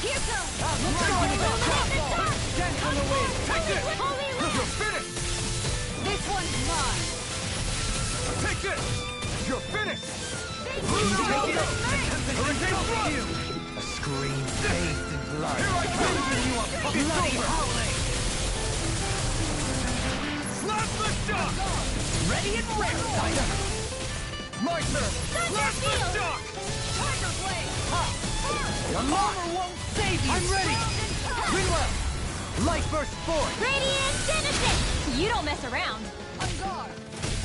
Here goes! Illuminate the dark! dark! Dance on the wind! Take this! Holy land! You're finished! This one's mine! Take this! You're finished! Take it! Hurricane Thrust! A scream bathed in blood. Here I come! You are bloody howling! Blast the dark! Ready and rare, Tiger! My turn! Blast the Shield! dark! Your armor won't save you! I'm ready! Reload! Light burst forth! Radiant Genesis! You don't mess around.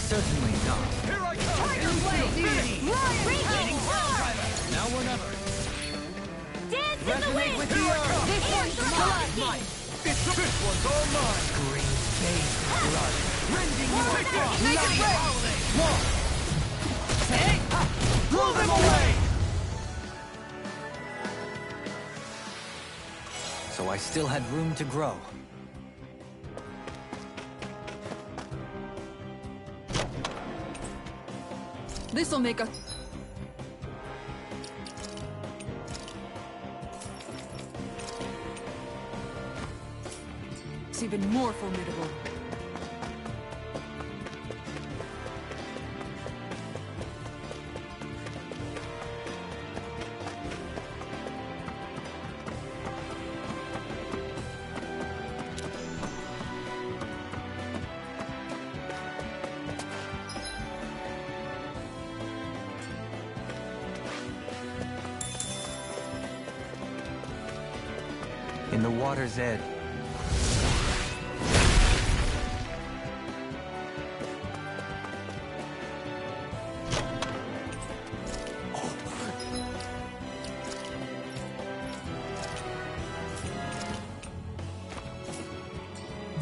Certainly not. Here I come! Tiger Blade! Raging Storm! Now we're not. Dance in the wind! with the earth! This one's mine! This one's all mine! Green bathed blood. Rending you apart! Make it rain! Walk! Hey! Blow them away! So I still had room to grow. This'll make a... It's even more formidable. In the water's edge.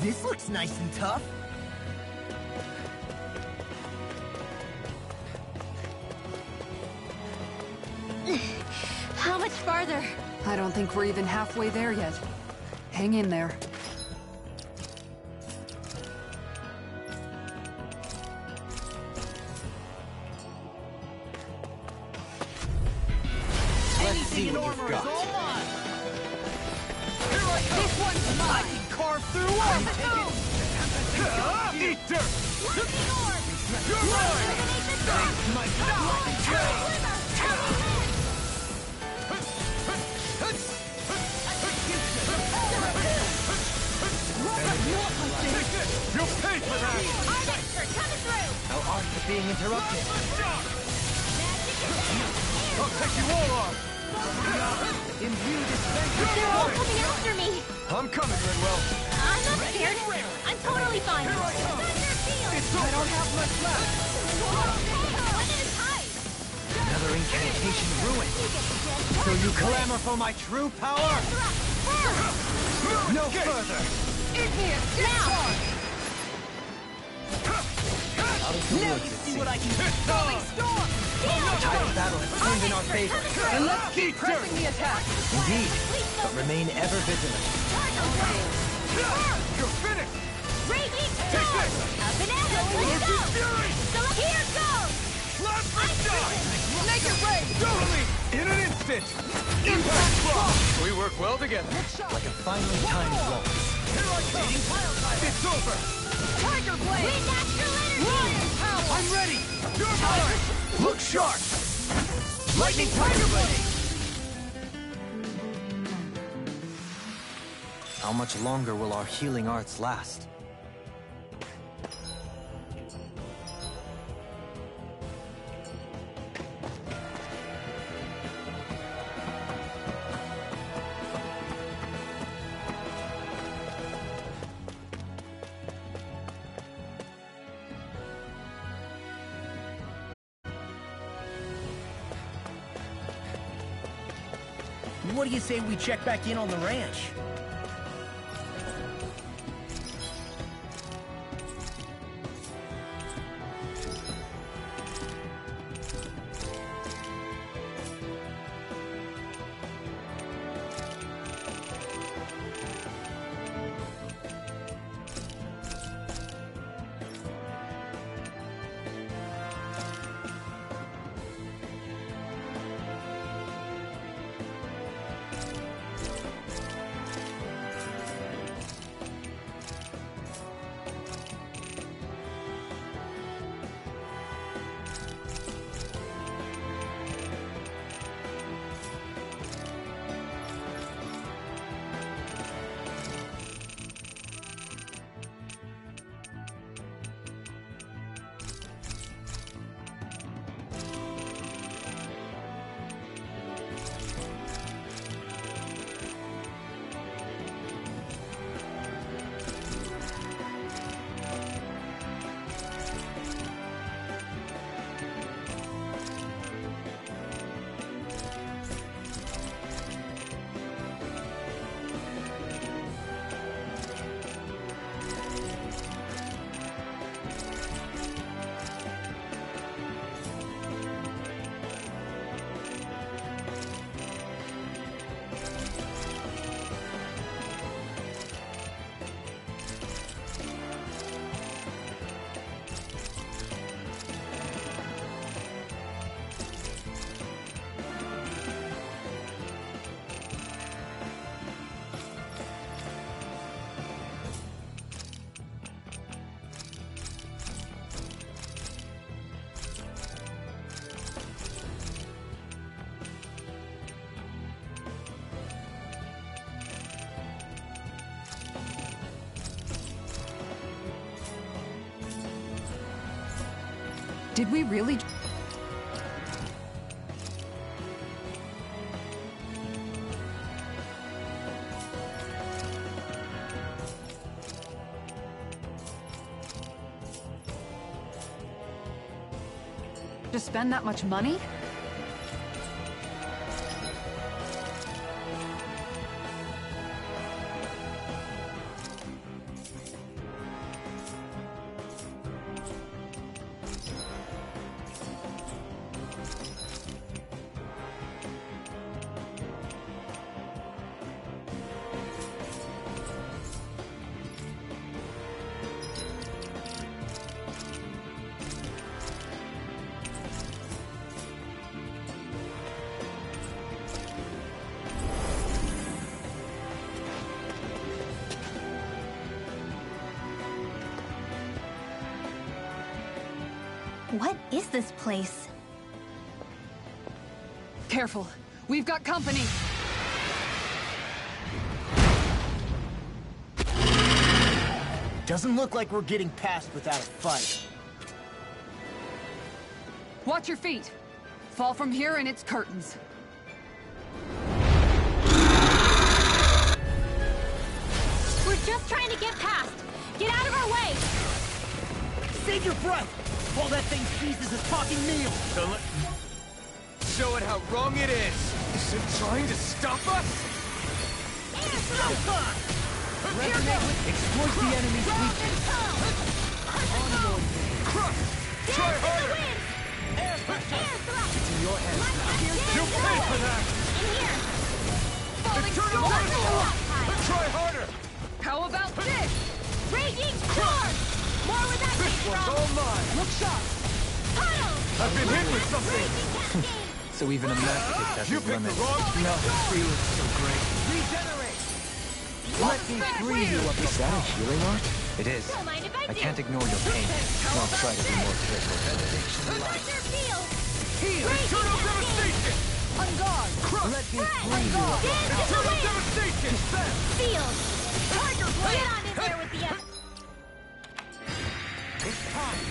This looks nice and tough. How much farther? I don't think we're even halfway there yet. Hang in there. Let's see what you've got. Here I come! This one's mine. I can carve through armor. Eat dirt! Lightning Orb! You're mine! Illumination Storm! You'll pay for that! Art expert coming through! Our art is being interrupted. I'll take you all on! Imbue this They're all coming after me! I'm coming, Redwell! I'm not scared. I'm totally fine. Here I come! Thunder Field! It's over! I don't have much left! One at a time! Another incantation ruined. So you clamor for my true power? No further! Now! Out of the woods, it seems. Storm! The tide of battle has turned in our favor. And let's keep pressing the attack! Indeed, but remain ever vigilant. You're finished! Raging Take Storm! this! A banana! Let's go! Fury! So here goes! Slap and die! Make it rain! Totally! In an instant! Impact block! We work well together. Like a finely timed waltz. Here I come! It's over! Tiger Blade! With natural energy! I'm ready! You're mine! Look sharp! Lightning Tiger Blade! How much longer will our healing arts last? What do you say we check back in on the ranch? Did we really... to spend that much money? What is this place? Careful. We've got company. Doesn't look like we're getting past without a fight. Watch your feet. Fall from here and it's curtains. We're just trying to get past. Get out of our way! Save your breath! While that thing seizes a talking meal! Show it how wrong it is! Is it trying to stop us? Exploit the enemy's weakness! Crush! Try harder! It's in your hands now. You'll pay for that! Eternal Reservoir! Try harder! How about this? Raging storm! More where that This came one's from! all mine! Look sharp! Puddle! I've been hit with something! Raging cascade! So even a masochist has You his picked the limits. wrong... No, feeling so great. Regenerate! Let me free you of Is that a healing art? It is. Don't mind if I I do. can't ignore your pain. I'll try to be more careful. Pressure field! Heal! Eternal Devastation! On guard! Let me free you of Dance in the Eternal wind! Devastation! Field! Tiger blade! Get on in there with the F. It's time!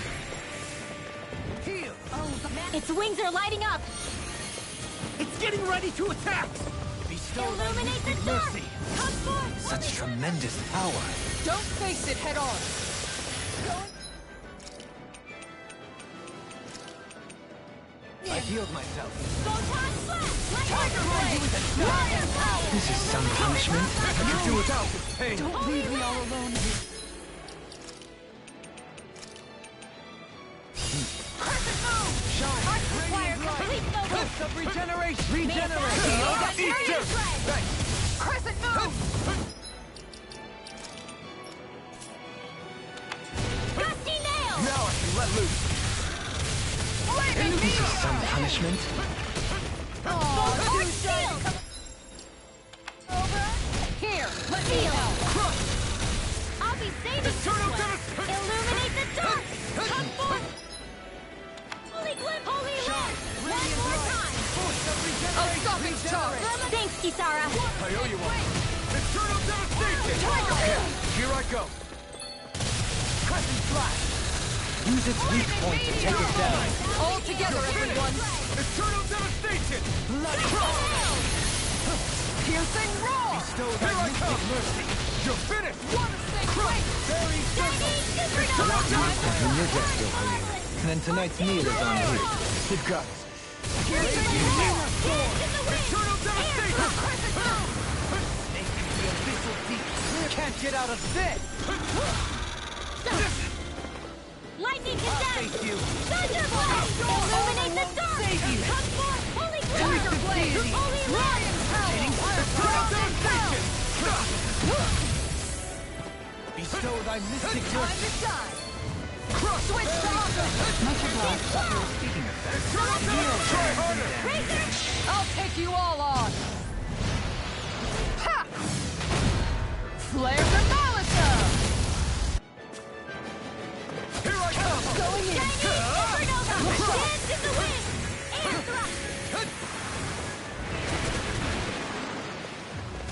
Heal! Its wings are lighting up! It's getting ready to attack! Illuminate the dark! Come forth! Such tremendous power. Don't face it head on! I healed myself. Photon blast! Tiger blade! Warrior power! This is some punishment. I can do without this pain! Don't leave me all alone here. Perfect move! Arts require complete focus! Of regeneration! Eater! Crescent move! Gusty nail! Now I can let loose! This is some punishment. Arch shield! Here! Let me Shield! help! I'll be saving this Eternal one! Devastation! Illuminate the dark! Come forth! Holy glimpse! Holy light! One more time! I'll stop its charge! Thanks, Kisara! I owe you one! Eternal Devastation! Here I go! Crescent Flash! Use its weak point to take it down. All together, everyone! Eternal Devastation! Piercing roar! Here I come! You're finished! Wanna stay quick! Very And your death still for you. And then tonight's meal is on you. You've got it! Eternal Devastation! Can't get out of this! Lightning condemned! Thank you! Thunderblade! Illuminate the dark! Come forth! Holy Tiger blade! Holy light! Eternal Devastation! Bestow thy mystic Time gift! to shine! Crush! Switch to offense! Speaking of that, Eternal Devastation! Try harder! I'll take you all on! Ha! Flare Demolitor! Here I come! Going in! Supernova! Dance in the wind! Air thrust!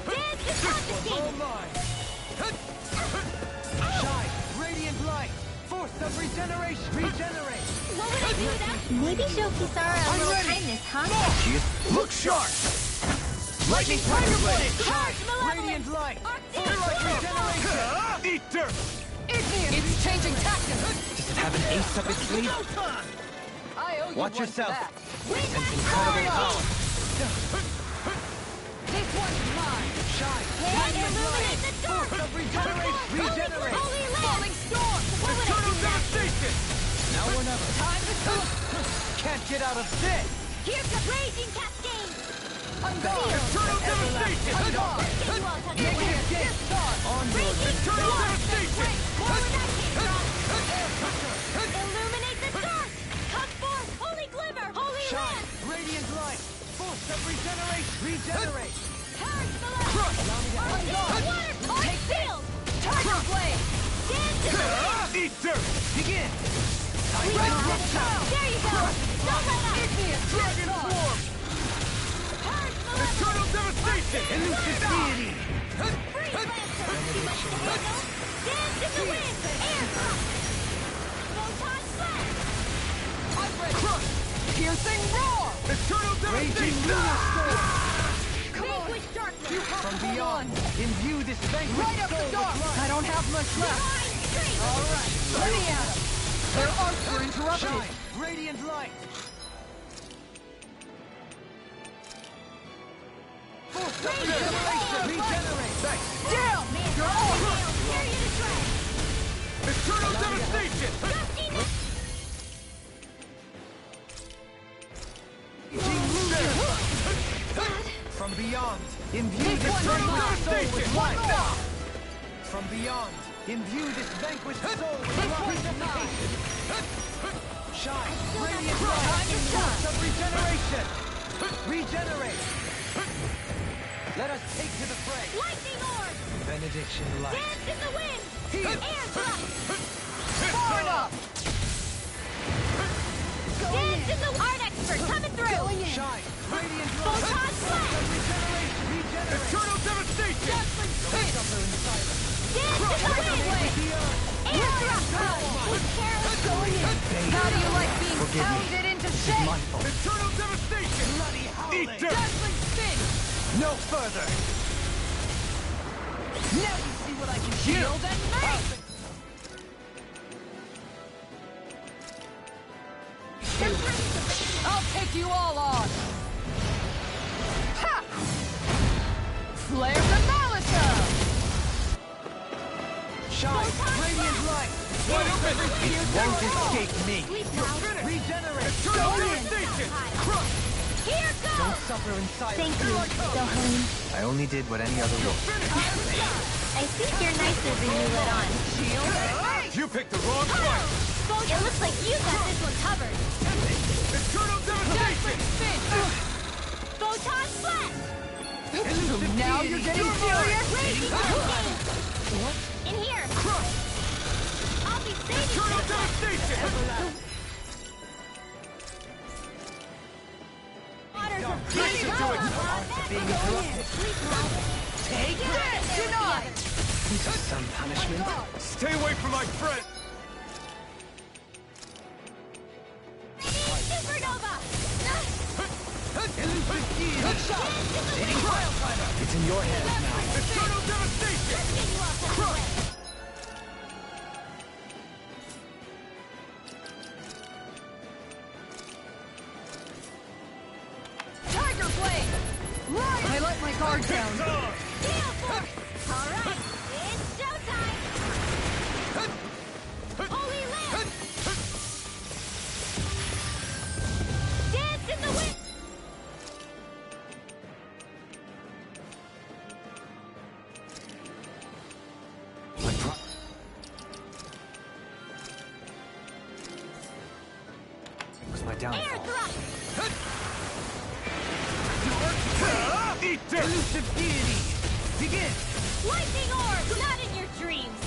Dance in All confiscate! mine! Shine! Radiant light! Force Force of regeneration! Regenerate! What would I do without you? Maybe show Kisara a little kindness, huh? Look sharp! Lightning Tiger Blade! Charge Malevolent! Radiant light! Arctic Regeneration! Eat dirt! It's changing tactics! Does it have an ace up its sleeve? I owe you Watch one yourself! for that. Sense incredible power! This one's mine! Shine! illuminate the dark! Force of regeneration! Regenerate! Holy land! Falling storm! What would I Eternal do without you? devastation! Now or never! Time to go! Can't get out of this! Here's the raging cascade! Unguard! Eternal devastation! Unguard! Get you all tucked Make away. it escape! On your Raging Eternal storm! devastation! More where that came from! Illuminate the dark! Come forth, holy glimmer! Holy Shine! land! Radiant light! Force of regeneration! Regenerate! Purge the left! Unguard! Water! Take field! Tiger Blade! Dance in the wind! Eat dirt! Begin! There you go! Don't let up! Dragon form! Purge the left! Eternal devastation! Elusive deity! Freeze Lancer! Too much to handle? Dance in the wind! Air thrust! Photon blast! I'm ready! Piercing roar! Eternal Raging devastation! lunar storm! Vanquish darkness! You have From the beyond, imbue this vanquished Right up soul the with dark! light! I don't have much left! Divine strength! All right, ready at 'em! Their arcs were interrupted! Shine! Radiant light! Force of regeneration! Regenerate! Down! You're all Hail, tear you to shreds! Eternal devastation! Dustiness! From beyond, imbue Take this one vanquished more. soul with One light! more! From beyond, imbue this vanquished soul with This light! one's mine! Shine! still got Radiant the light! Time to shine! Force of regeneration! Regenerate! Let us take to the fray! Lightning orb! Benediction light! Dance in the wind! Heal! Air thrust! Far enough! Dance in the art expert coming through! Shine! Radiant Photon light! blast! Regeneration! Regenerate! Eternal devastation! Suffer in silence! Dance in the wind! Beyond! Air thrust! With careless going in! How do you like being Forgive me. pounded into This is shape? my fault. Eternal devastation! Bloody Eat howling! dirt! Dazzling spin! No further! Now you see what I can shield and make! I'll take you all on! Ha! Flare the Malisa! Shine! Radiant light! Wide open! It won't escape me! Sweet mouth! Regenerate! Eternal devastation! Crush! Here Don't goes! suffer in silence! Thank you, Dohalim. I only did what any other would. I think you're nicer than you let on. You picked the wrong fight! It looks like you got this one covered. Eternal devastation! Photon blast! Now you're getting serious? Raging hurricane! In here! I'll be saving Eternal you! devastation! Waters of This should do it! Being interrupted. Take this! Denied! This is some punishment. Stay away from my friend! Supernova! Good shot! It's in your hands now. Eternal devastation! Let's get you all tucked away. Tiger Blade! Right! I let my guard down. Gale Force! All right, it's showtime! Holy Land! Dance in the wind! It was my Air downfall. thrust! Eat dirt! Elusive deity! Begin! Lightning orb! Not in your dreams!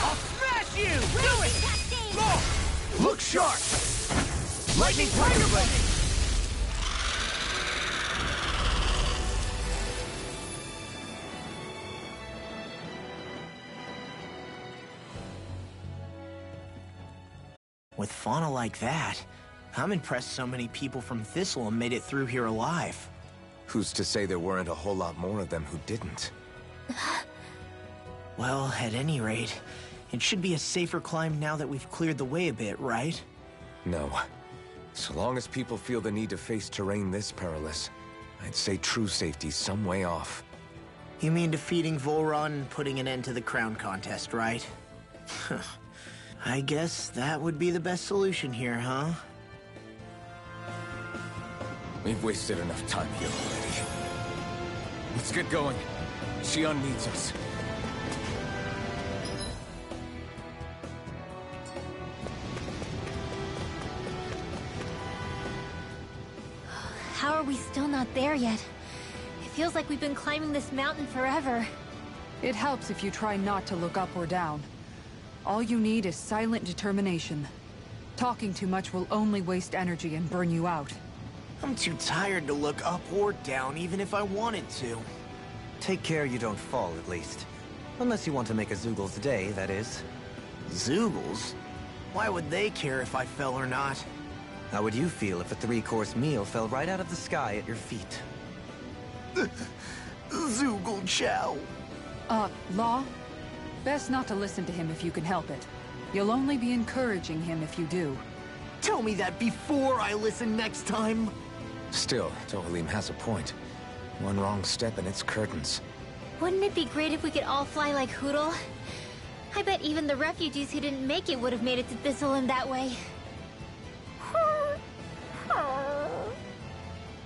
I'll smash you! Raging cascade! Look sharp! Lightning Tiger Blade! With fauna like that, I'm impressed so many people from Thistleum made it through here alive. Who's to say there weren't a whole lot more of them who didn't? Well, at any rate, it should be a safer climb now that we've cleared the way a bit, right? No. So long as people feel the need to face terrain this perilous, I'd say true safety's some way off. You mean defeating Volron and putting an end to the crown contest, right? I guess that would be the best solution here, huh? We've wasted enough time here already. Let's get going. Xion needs us. How are we still not there yet? It feels like we've been climbing this mountain forever. It helps if you try not to look up or down. All you need is silent determination. Talking too much will only waste energy and burn you out. I'm too tired to look up or down, even if I wanted to. Take care you don't fall, at least. Unless you want to make a Zoogel's day, that is. Zoogles? Why would they care if I fell or not? How would you feel if a 3-course meal fell right out of the sky at your feet? Zoogle chow. Law? Best not to listen to him if you can help it. You'll only be encouraging him if you do. Tell me that before I listen next time. Still, Tohalim has a point. One wrong step and it's curtains. Wouldn't it be great if we could all fly like Hootle? I bet even the refugees who didn't make it would have made it to Thistleum that way.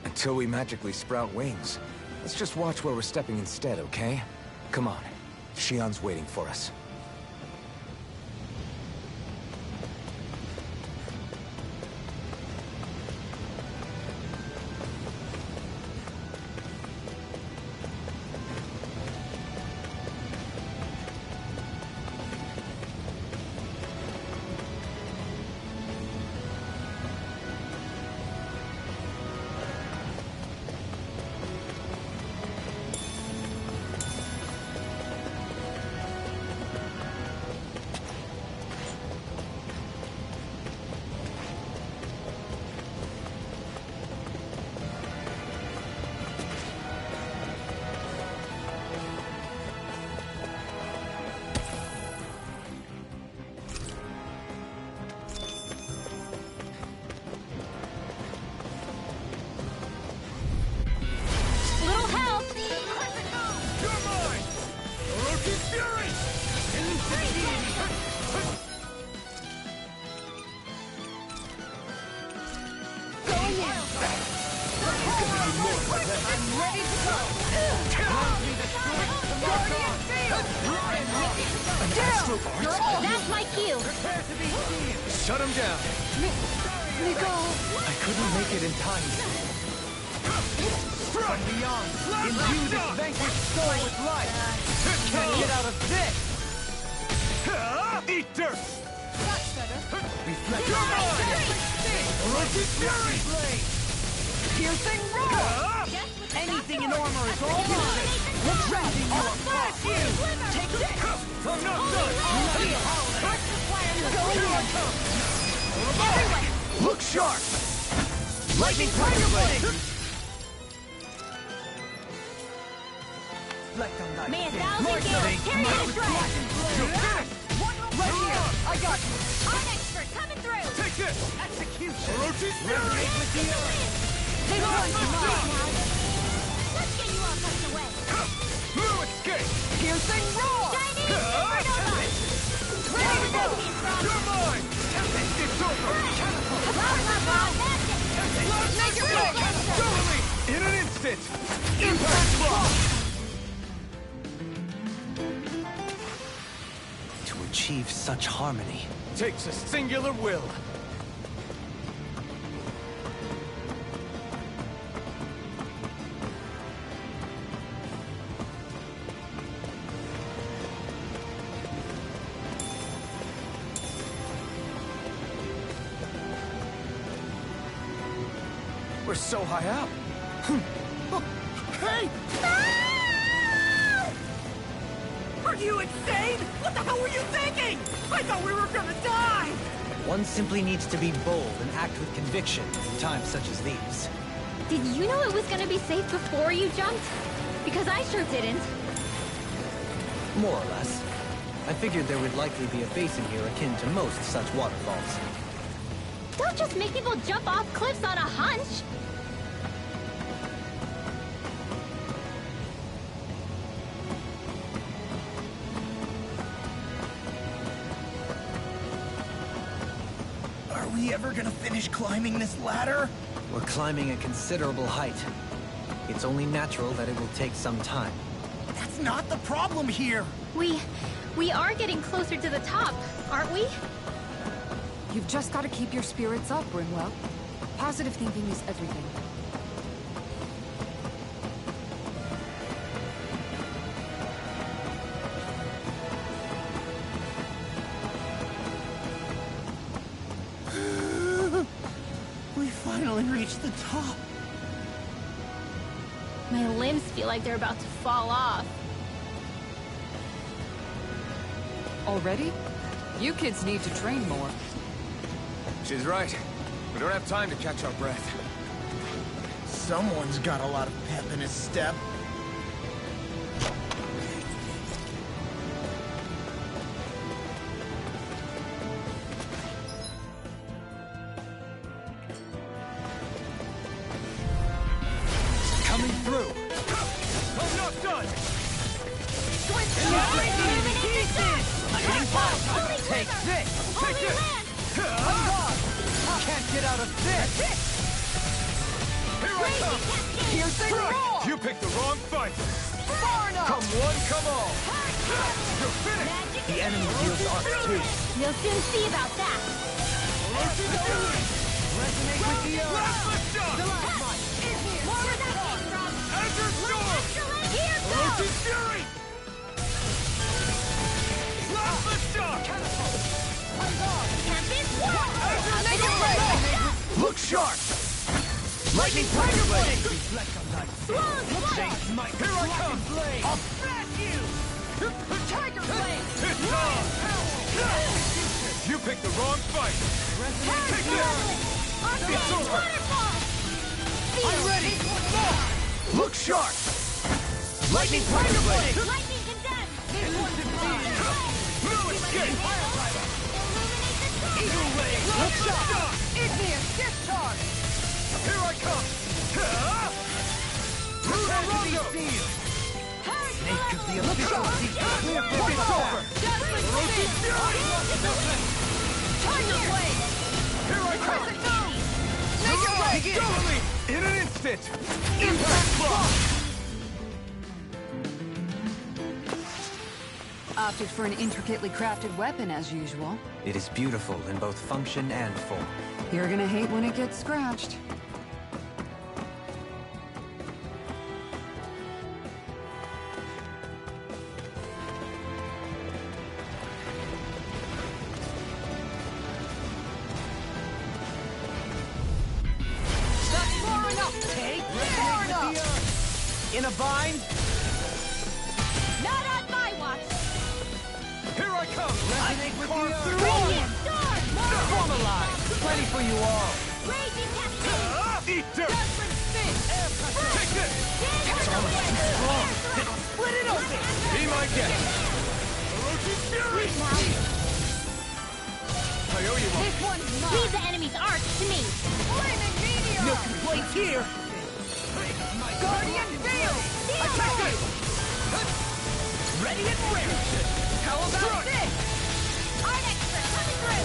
Until we magically sprout wings, let's just watch where we're stepping instead, okay? Come on. Xion's waiting for us. That's my cue! Shut him down! Nico! I couldn't make it in time. From beyond, imbue this vanquished soul with life! Can't get out of this! Eat dirt! Reflect your mind! Rotate fury! Piercing roar! Anything in armor is all mine! I'm not done! Look sharp! Lightning Tiger Blade! May 1,000 gales carry the shred! Right here! I got you! Art expert coming through! Take this! Execution! Rotate fury! They run now! Let's get you all tucked away! Blue escape! Piercing roar! Chinese supernova! Ready to go! You're mine! It's over! Make your play! Totally! In an instant! Impact block! To achieve such harmony. Takes a singular will. We're so high up. Hey! Are you insane? What the hell were you thinking? I thought we were gonna die! One simply needs to be bold and act with conviction in times such as these. Did you know it was gonna be safe before you jumped? Because I sure didn't. More or less. I figured there would likely be a basin here akin to most such waterfalls. Don't just make people jump off cliffs on a hunch! Are we ever gonna finish climbing this ladder? We're climbing a considerable height. It's only natural that it will take some time. That's not the problem here! We are getting closer to the top, aren't we? You've just got to keep your spirits up, Brimwell. Positive thinking is everything. We finally reached the top. My limbs feel like they're about to fall off. Already? You kids need to train more. She's right. We don't have time to catch our breath. Someone's got a lot of pep in his step. Coming through! I'm not done! Take this! Take this! Can't get out of this! Here I come! Piercing roar! You picked the wrong fight! Far enough! Come one, come all! You're finished! The enemy wields arc too. You'll soon see about that. Resonate with the earth! Last lift shot! More where that came from. Azure Storm! Here Orochi goes! Fury! Last lift shot! Tempest Wall! Look sharp! Lightning Tiger Blade! Reflect on thy Swirl Swirl! Here I come! I'll smash you! Tiger Blade! It's on! You picked the wrong fight! Take this! It's over! Waterfall! I'm ready! Look sharp! Lightning Tiger Blade! Lightning condemned! No escape! Eagle Ray! Look sharp! Igneous Discharge! Here I come! Prepare to be sealed! Snake of the official secret! Clear for it's over! Tiger Blade! Here I come! Make it right! Go me! In an instant! Impact block! Opted for an intricately crafted weapon as usual. It is beautiful in both function and form. You're gonna hate when it gets scratched. That's far enough! Take far enough! In a bind? Not on my watch! Here I come! Resonate with the earth! Radiant Storm! Formalize! Plenty for you all! Raging Cascade! Eat dirt! Judgment Spin! Take this! Strong! Then I'll split it open! Be my guest! Orochi Fury! I owe you one. This one's mine! Leave the enemy's arch to me! Flaming Meteor! No complaints here! Guardian Field! Attack it! Ready and ready! How about this? Art Expert coming through!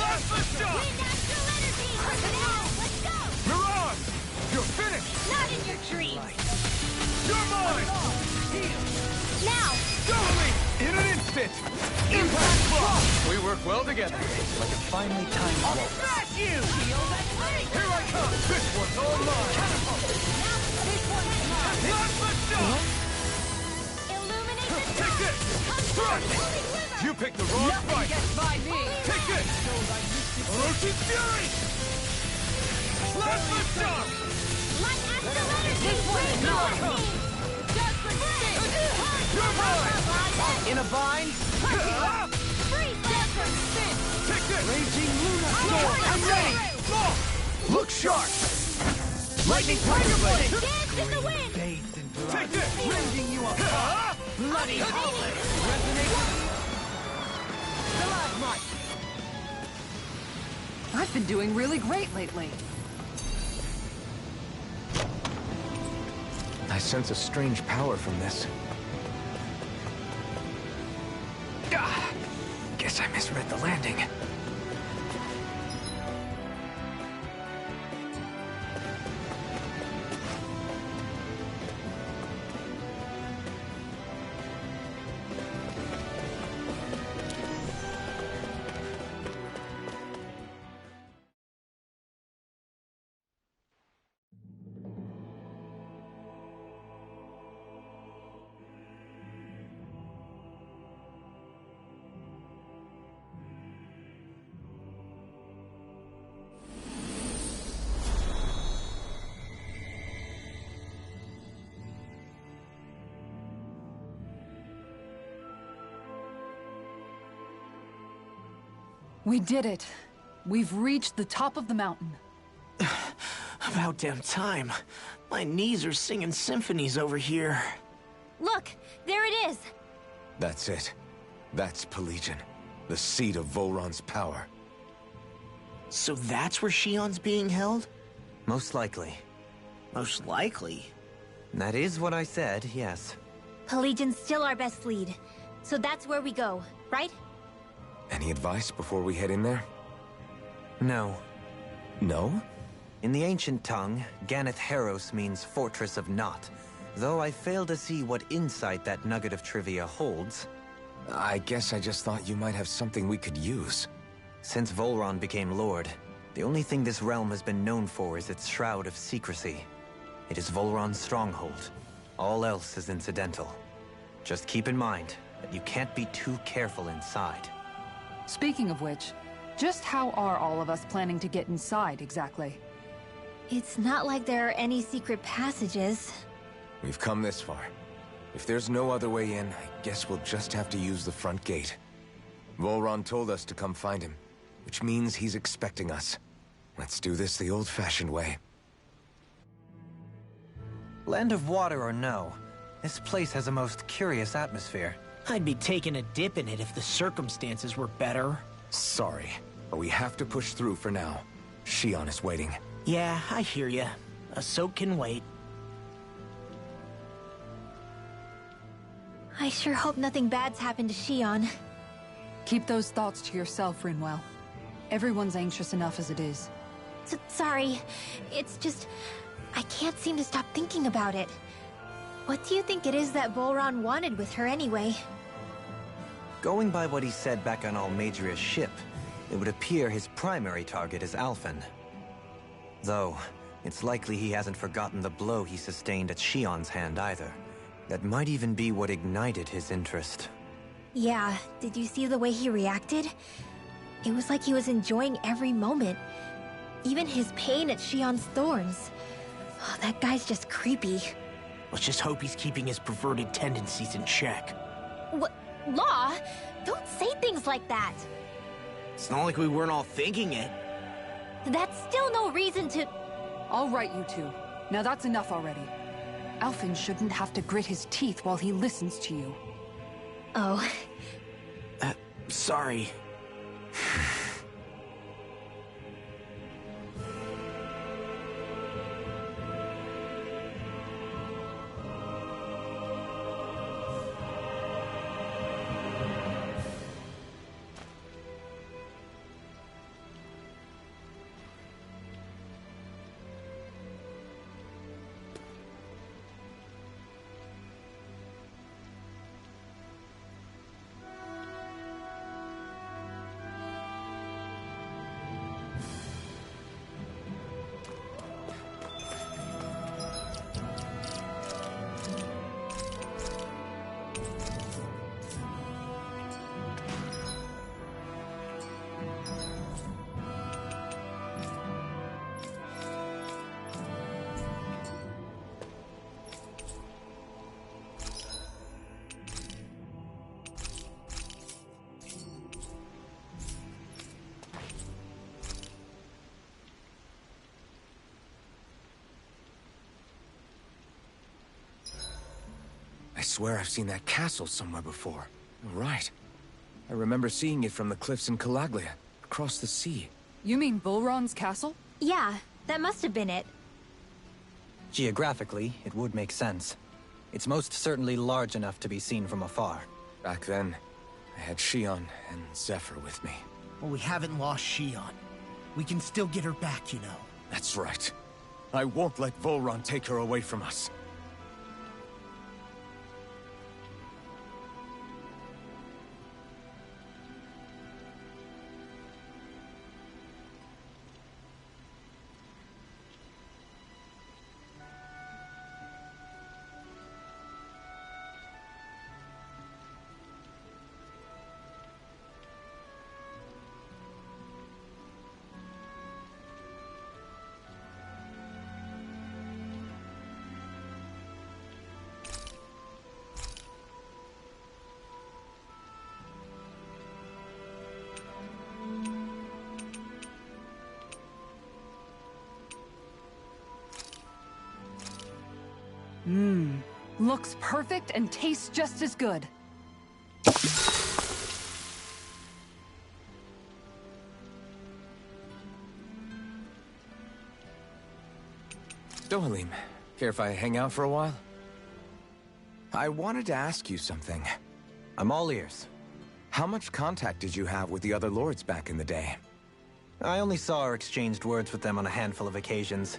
Last lift shot! Wind Astral Energy! Now, let's go! Mirage! You're finished! Not in your dreams! You're mine! Now! Go me! In an instant! Impact block! We work well together. Like a finely timed I'll waltz. smash you! Here I come! This one's all mine! Last lift shot! Illuminate the Take dark! this! Thrust! You picked the wrong fight! by me! Take this! Orochi Fury! Last lift shot! Light Astral Energy! Here I come! Judgment Spin! You're mine! In a bind? Freeze! Judgment Spin! Take this! Raging Luna Storm! I'm ready! Look sharp! Lightning Tiger Blade! Dance in the wind! Bathed in blood. Take this! Rending you apart. Bloody Resonate with Stalagmite. I've been doing really great lately. I sense a strange power from this. Ah, guess I misread the landing. We did it. We've reached the top of the mountain. About damn time. My knees are singing symphonies over here. Look, there it is. That's it. That's Pelegion, the seat of Volron's power. So that's where Shion's being held? Most likely. Most likely. That is what I said, yes. Pelegion's still our best lead. So that's where we go, right? Any advice before we head in there? No. No? In the ancient tongue, Ganeth Heros means Fortress of Naught, though I fail to see what insight that nugget of trivia holds. I guess I just thought you might have something we could use. Since Volron became Lord, the only thing this realm has been known for is its shroud of secrecy. It is Volron's stronghold. All else is incidental. Just keep in mind that you can't be too careful inside. Speaking of which, just how are all of us planning to get inside exactly? It's not like there are any secret passages. We've come this far. If there's no other way in, I guess we'll just have to use the front gate. Volron told us to come find him, which means he's expecting us. Let's do this the old-fashioned way. Land of water or no, this place has a most curious atmosphere. I'd be taking a dip in it if the circumstances were better. Sorry, but we have to push through for now. Shion is waiting. Yeah, I hear ya. A soak can wait. I sure hope nothing bad's happened to Shion. Keep those thoughts to yourself, Rinwell. Everyone's anxious enough as it is. Sorry. It's just... I can't seem to stop thinking about it. What do you think it is that Volron wanted with her anyway? Going by what he said back on Almadria's ship, it would appear his primary target is Alphen. Though, it's likely he hasn't forgotten the blow he sustained at Shion's hand either. That might even be what ignited his interest. Yeah, did you see the way he reacted? It was like he was enjoying every moment. Even his pain at Shion's thorns. Oh, that guy's just creepy. Let's just hope he's keeping his perverted tendencies in check. What? Law? Don't say things like that. It's not like we weren't all thinking it. That's still no reason to... All right, you two. Now that's enough already. Alphen shouldn't have to grit his teeth while he listens to you. Oh. Sorry. swear I've seen that castle somewhere before. Right. I remember seeing it from the cliffs in Calaglia, across the sea. You mean Volron's castle? Yeah, that must have been it. Geographically, it would make sense. It's most certainly large enough to be seen from afar. Back then, I had Shion and Zephyr with me. Well, we haven't lost Shion. We can still get her back, you know. That's right. I won't let Volron take her away from us. Looks perfect and tastes just as good. Dohalim, care if I hang out for a while? I wanted to ask you something. I'm all ears. How much contact did you have with the other lords back in the day? I only saw or exchanged words with them on a handful of occasions.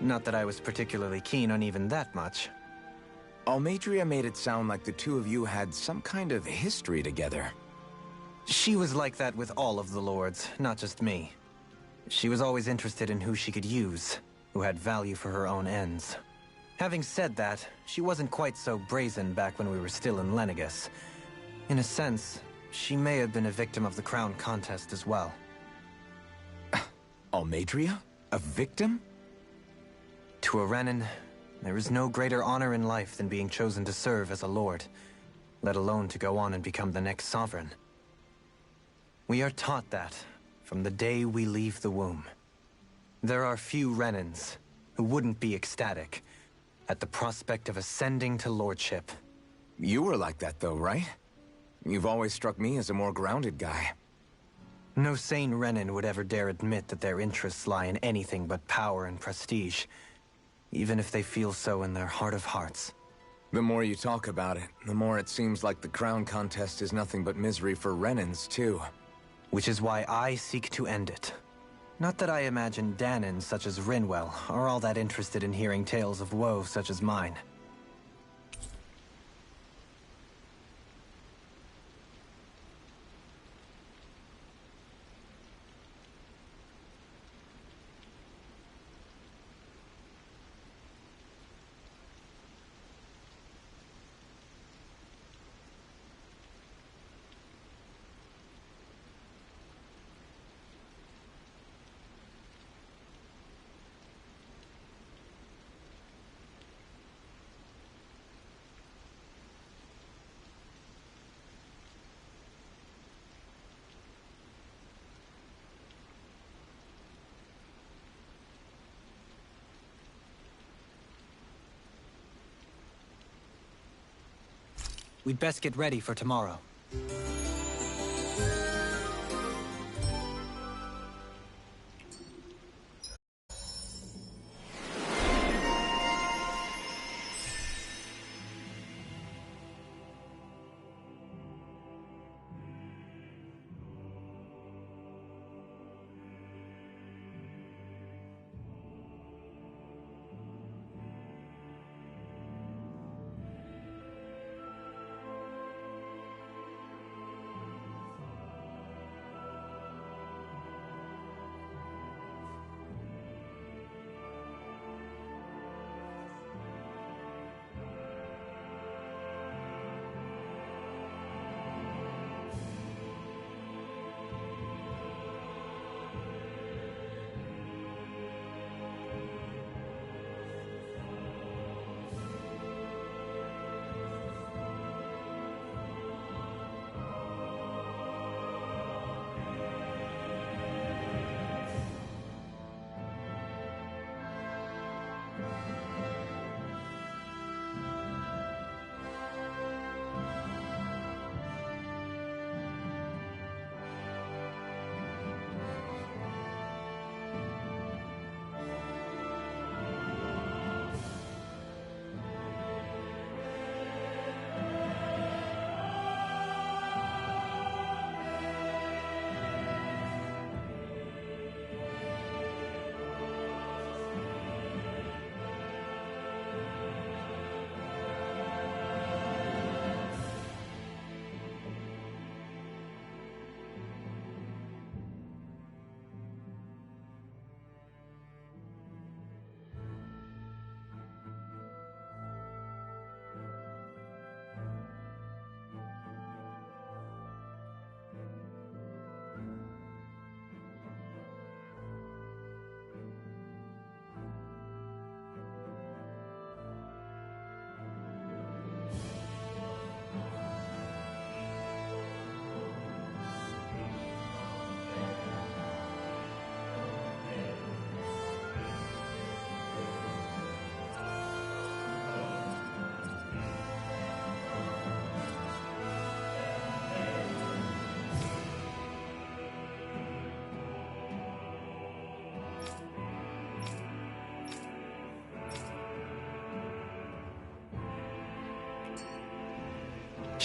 Not that I was particularly keen on even that much. Almadria made it sound like the two of you had some kind of history together. She was like that with all of the lords, not just me. She was always interested in who she could use, who had value for her own ends. Having said that, she wasn't quite so brazen back when we were still in Lenegus. In a sense, she may have been a victim of the crown contest as well. Almadria? A victim? To a Renin, there is no greater honor in life than being chosen to serve as a lord, let alone to go on and become the next sovereign. We are taught that from the day we leave the womb. There are few Renins who wouldn't be ecstatic at the prospect of ascending to lordship. You were like that though, right? You've always struck me as a more grounded guy. No sane Renin would ever dare admit that their interests lie in anything but power and prestige, even if they feel so in their heart of hearts. The more you talk about it, the more it seems like the crown contest is nothing but misery for Renins, too. Which is why I seek to end it. Not that I imagine Danins such as Rinwell are all that interested in hearing tales of woe such as mine. We'd best get ready for tomorrow.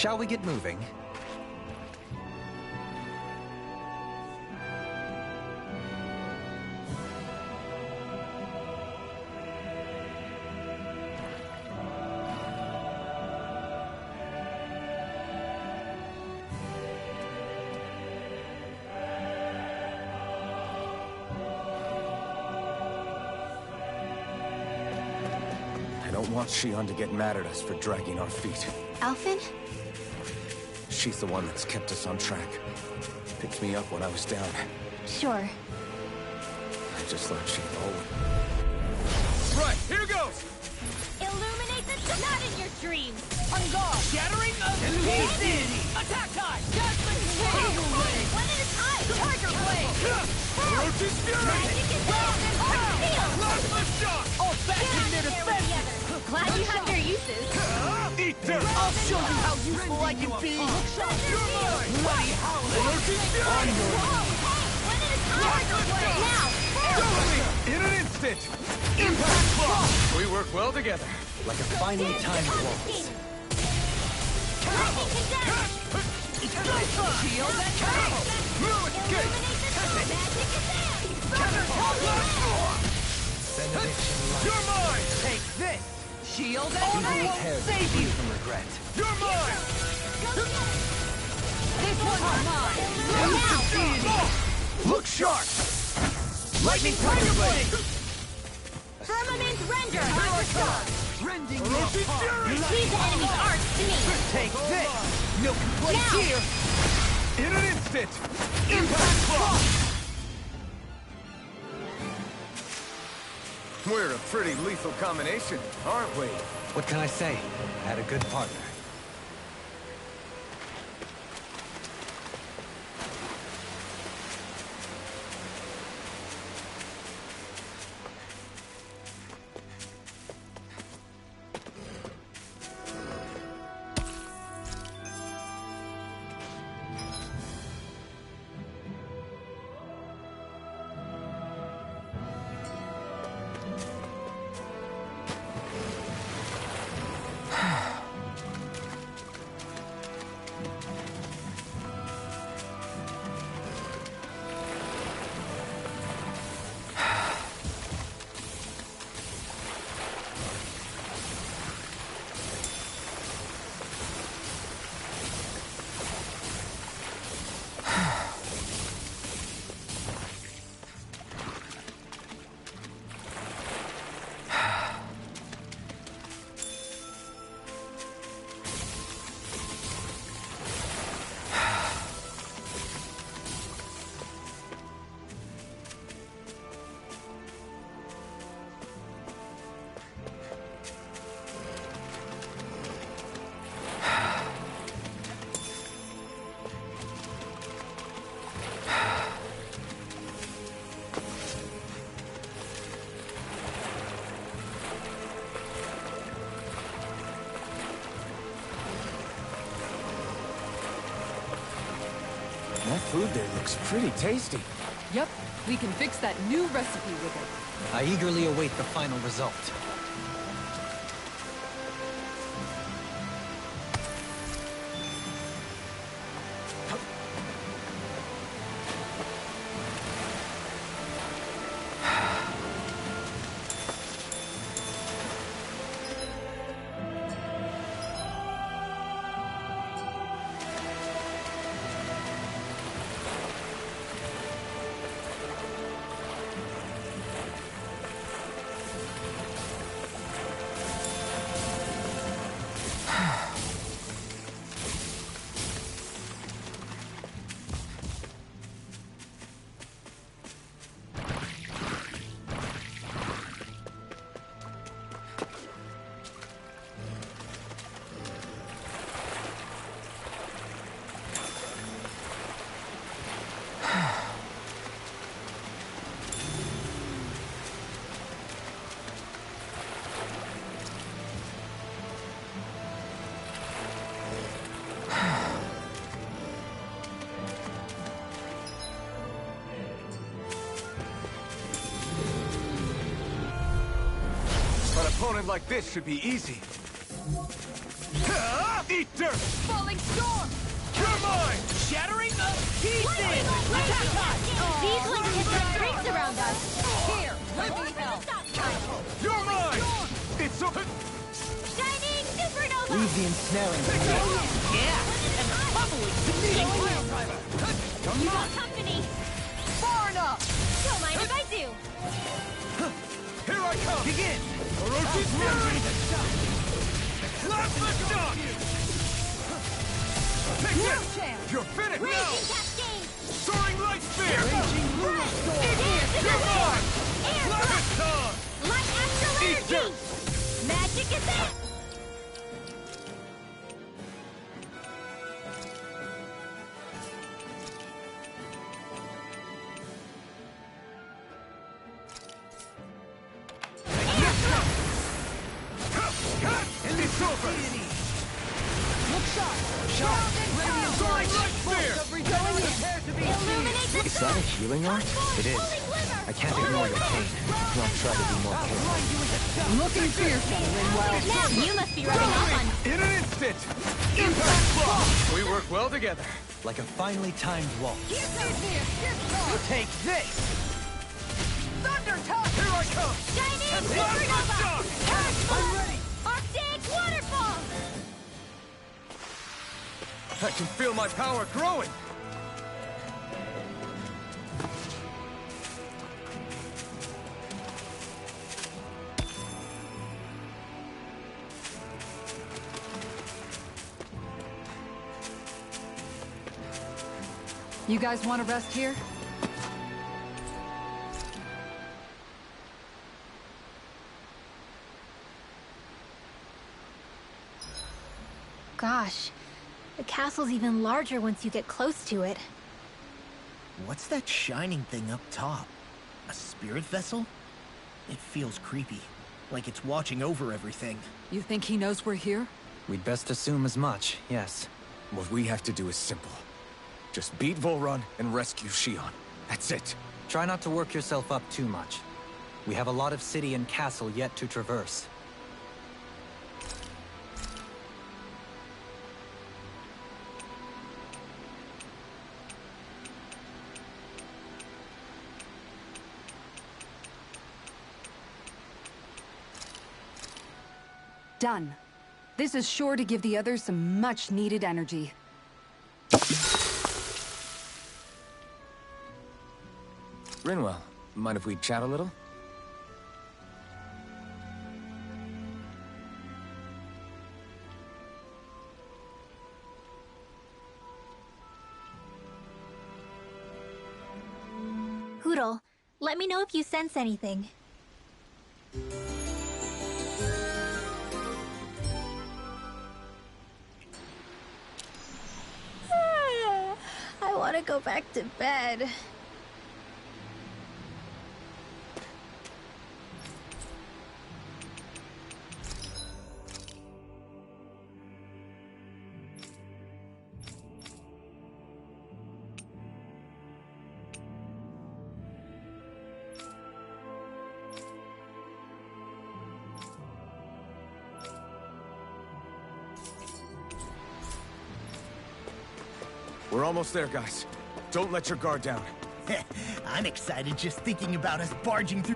Shall we get moving? I don't want Shion to get mad at us for dragging our feet. Alphen? She's the one that's kept us on track. Picked me up when I was down. Sure. I just thought she'd always... Right, here goes! Illuminate the not in your dreams! On guard! Shattering of Illumination! Attack time! Judgment Blade! One at a time! Tiger Blade! Orochi's Fury! Magic is down! Feel! Plasma shot! All back Get in on their there with the defense! others! Glad you have your uses! Eat dirt! I'll show you how useful I can be! You're mine! Bloody howling! Orochi's Fury! One at a time! Tiger Blade! Now! Totally! In an instant! Impact block! We work well together. Like a finely timed waltz. Lightning condemned! Shield and power! No escape! Illuminate the magic is there! Benediction light. You're mine! Take this! Shield and Easily power tears will save free you! from regret. You're mine! This one's mine! Now! Look sharp! Lightning Tiger Blade! Firmament render! Thunderstorm! Rending Orochi's Fury! Leave the enemy's arts to me! Take this! Milk Blade Now! here! In an instant! Impact block! We're a pretty lethal combination, aren't we? What can I say? I had a good partner. That food there looks pretty tasty. Yep, we can fix that new recipe with it. I eagerly await the final result. An opponent like this should be easy. Eat dirt! Falling storm! You're mine! Shattering of pieces! Attack time! These ones hit the springs around us. Here, let me help! You're mine! It's so... Shining supernova! Leave the ensnaring. Yeah, and bubbling Getting beneath. pile driver! You got company. Far enough! Don't mind if I do. Here I come! Begin! Orochi's fury! Last stop! Take No this! chance! You're finished Raging now! cascade. Soaring light spear! Raging lunar storm! You're mine! Air Last time! light astral Eat energy. dirt! Magic is it. It's over! Look sharp! Sharp and radiant Soaring light spear! prepare to be Illuminate the Is that a healing art? It is. I can't ignore your pain. I'll try to be more careful. Looking fearsome, Rinwell. Now you must be rubbing off on. In an instant! Impact block! We work well together. Like a finely timed waltz. Take this! Thunder touch! Here I come! Shining Last supernova. stop! I'm ready. Arctic waterfall. I can feel my power growing! You guys want to rest here? Gosh, the castle's even larger once you get close to it. What's that shining thing up top? A spirit vessel? It feels creepy, like it's watching over everything. You think he knows we're here? We'd best assume as much, yes. What we have to do is simple. Just beat Volrun and rescue Shion. That's it. Try not to work yourself up too much. We have a lot of city and castle yet to traverse. Done. This is sure to give the others some much-needed energy. Rinwell, mind if we chat a little? Hoodle, let me know if you sense anything. I want to go back to bed. We're almost there, guys. Don't let your guard down. I'm excited just thinking about us barging through.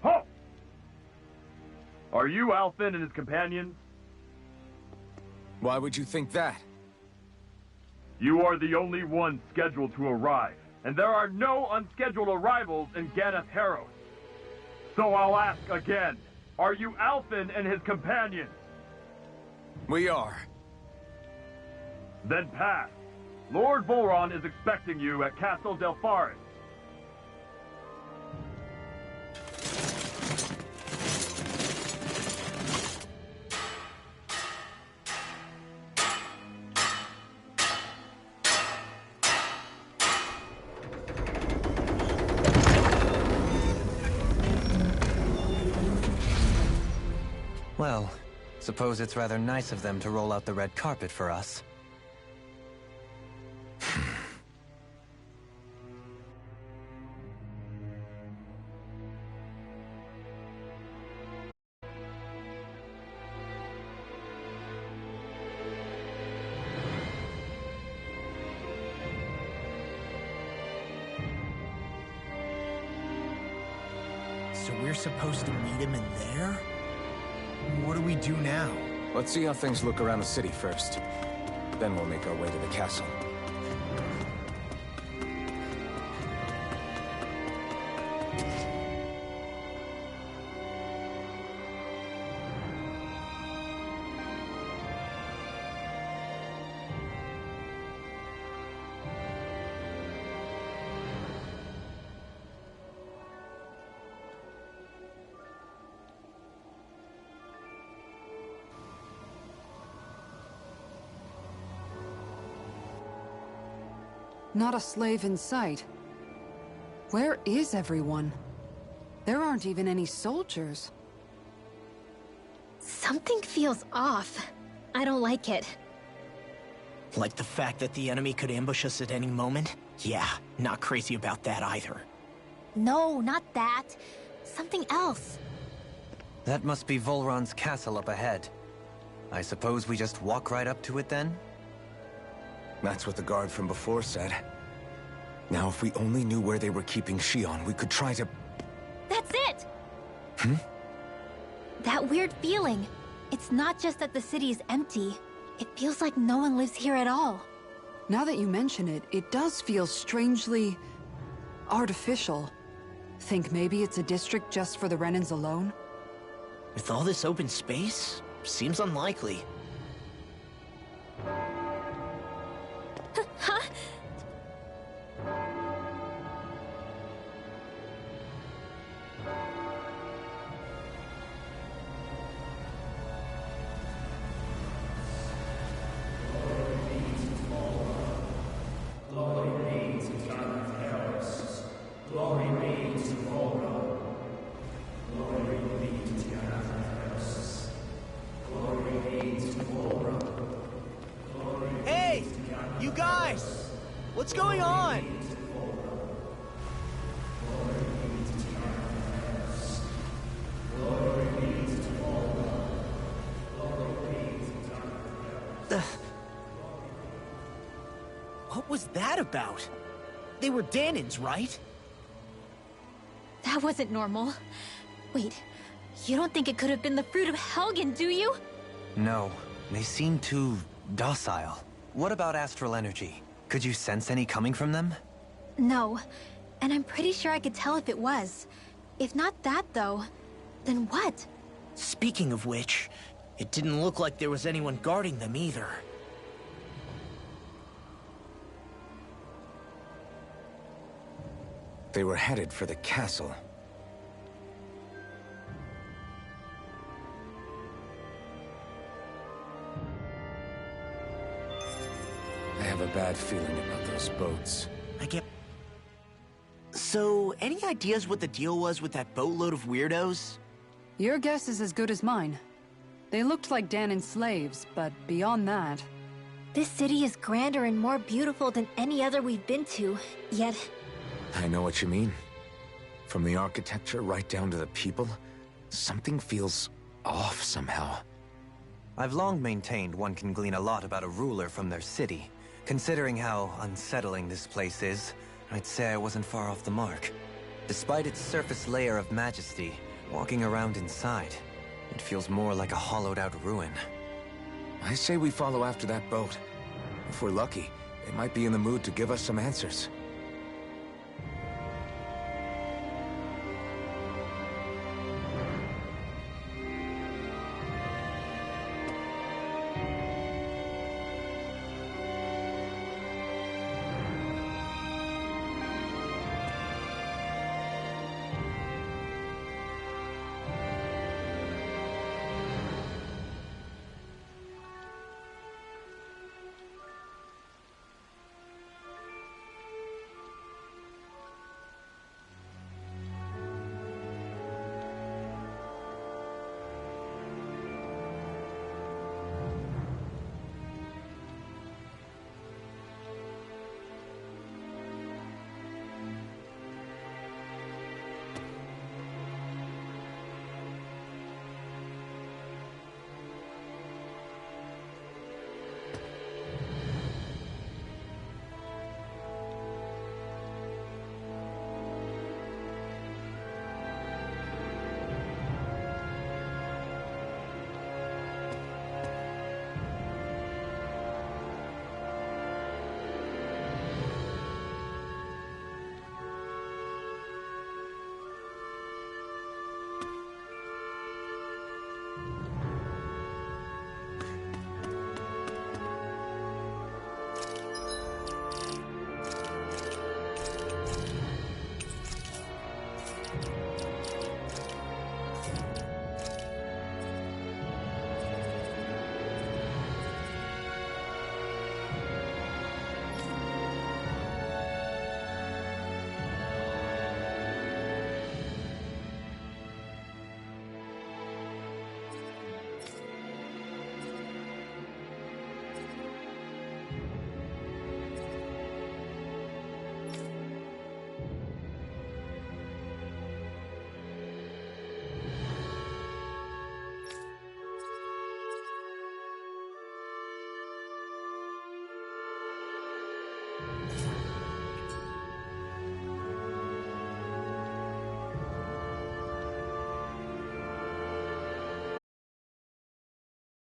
Halt! Are you Alphen and his companions? Why would you think that? You are the only ones scheduled to arrive, and there are no unscheduled arrivals in Ganeth Haros. So I'll ask again, are you Alphen and his companions? We are. Then pass. Lord Volron is expecting you at Castle Delpharis. Well, Suppose it's rather nice of them to roll out the red carpet for us. So we're supposed to meet him in there? What do we do now? Let's see how things look around the city first. Then we'll make our way to the castle. Not a slave in sight. Where is everyone? There aren't even any soldiers. Something feels off. I don't like it. Like the fact that the enemy could ambush us at any moment? Yeah, not crazy about that either. No, not that. Something else. That must be Volron's castle up ahead. I suppose we just walk right up to it then? That's what the guard from before said. Now, if we only knew where they were keeping Shion, we could try to... That's it! That weird feeling. It's not just that the city is empty. It feels like no one lives here at all. Now that you mention it, it does feel strangely... artificial. Think maybe it's a district just for the Renans alone? With all this open space? Seems unlikely. Huh? Hey! You guys! What's going on? What was that about? They were Danins, right? That wasn't normal. Wait, you don't think it could have been the fruit of Helgen, do you? No, they seem too docile. What about astral energy? Could you sense any coming from them? No, and I'm pretty sure I could tell if it was. If not that, though, then what? Speaking of which, it didn't look like there was anyone guarding them either. They were headed for the castle. I have a bad feeling about those boats. I get... So, any ideas what the deal was with that boatload of weirdos? Your guess is as good as mine. They looked like Danon slaves, but beyond that... This city is grander and more beautiful than any other we've been to, yet... I know what you mean. From the architecture right down to the people, something feels off somehow. I've long maintained one can glean a lot about a ruler from their city. Considering how unsettling this place is, I'd say I wasn't far off the mark. Despite its surface layer of majesty, walking around inside, it feels more like a hollowed-out ruin. I say we follow after that boat. If we're lucky, they might be in the mood to give us some answers.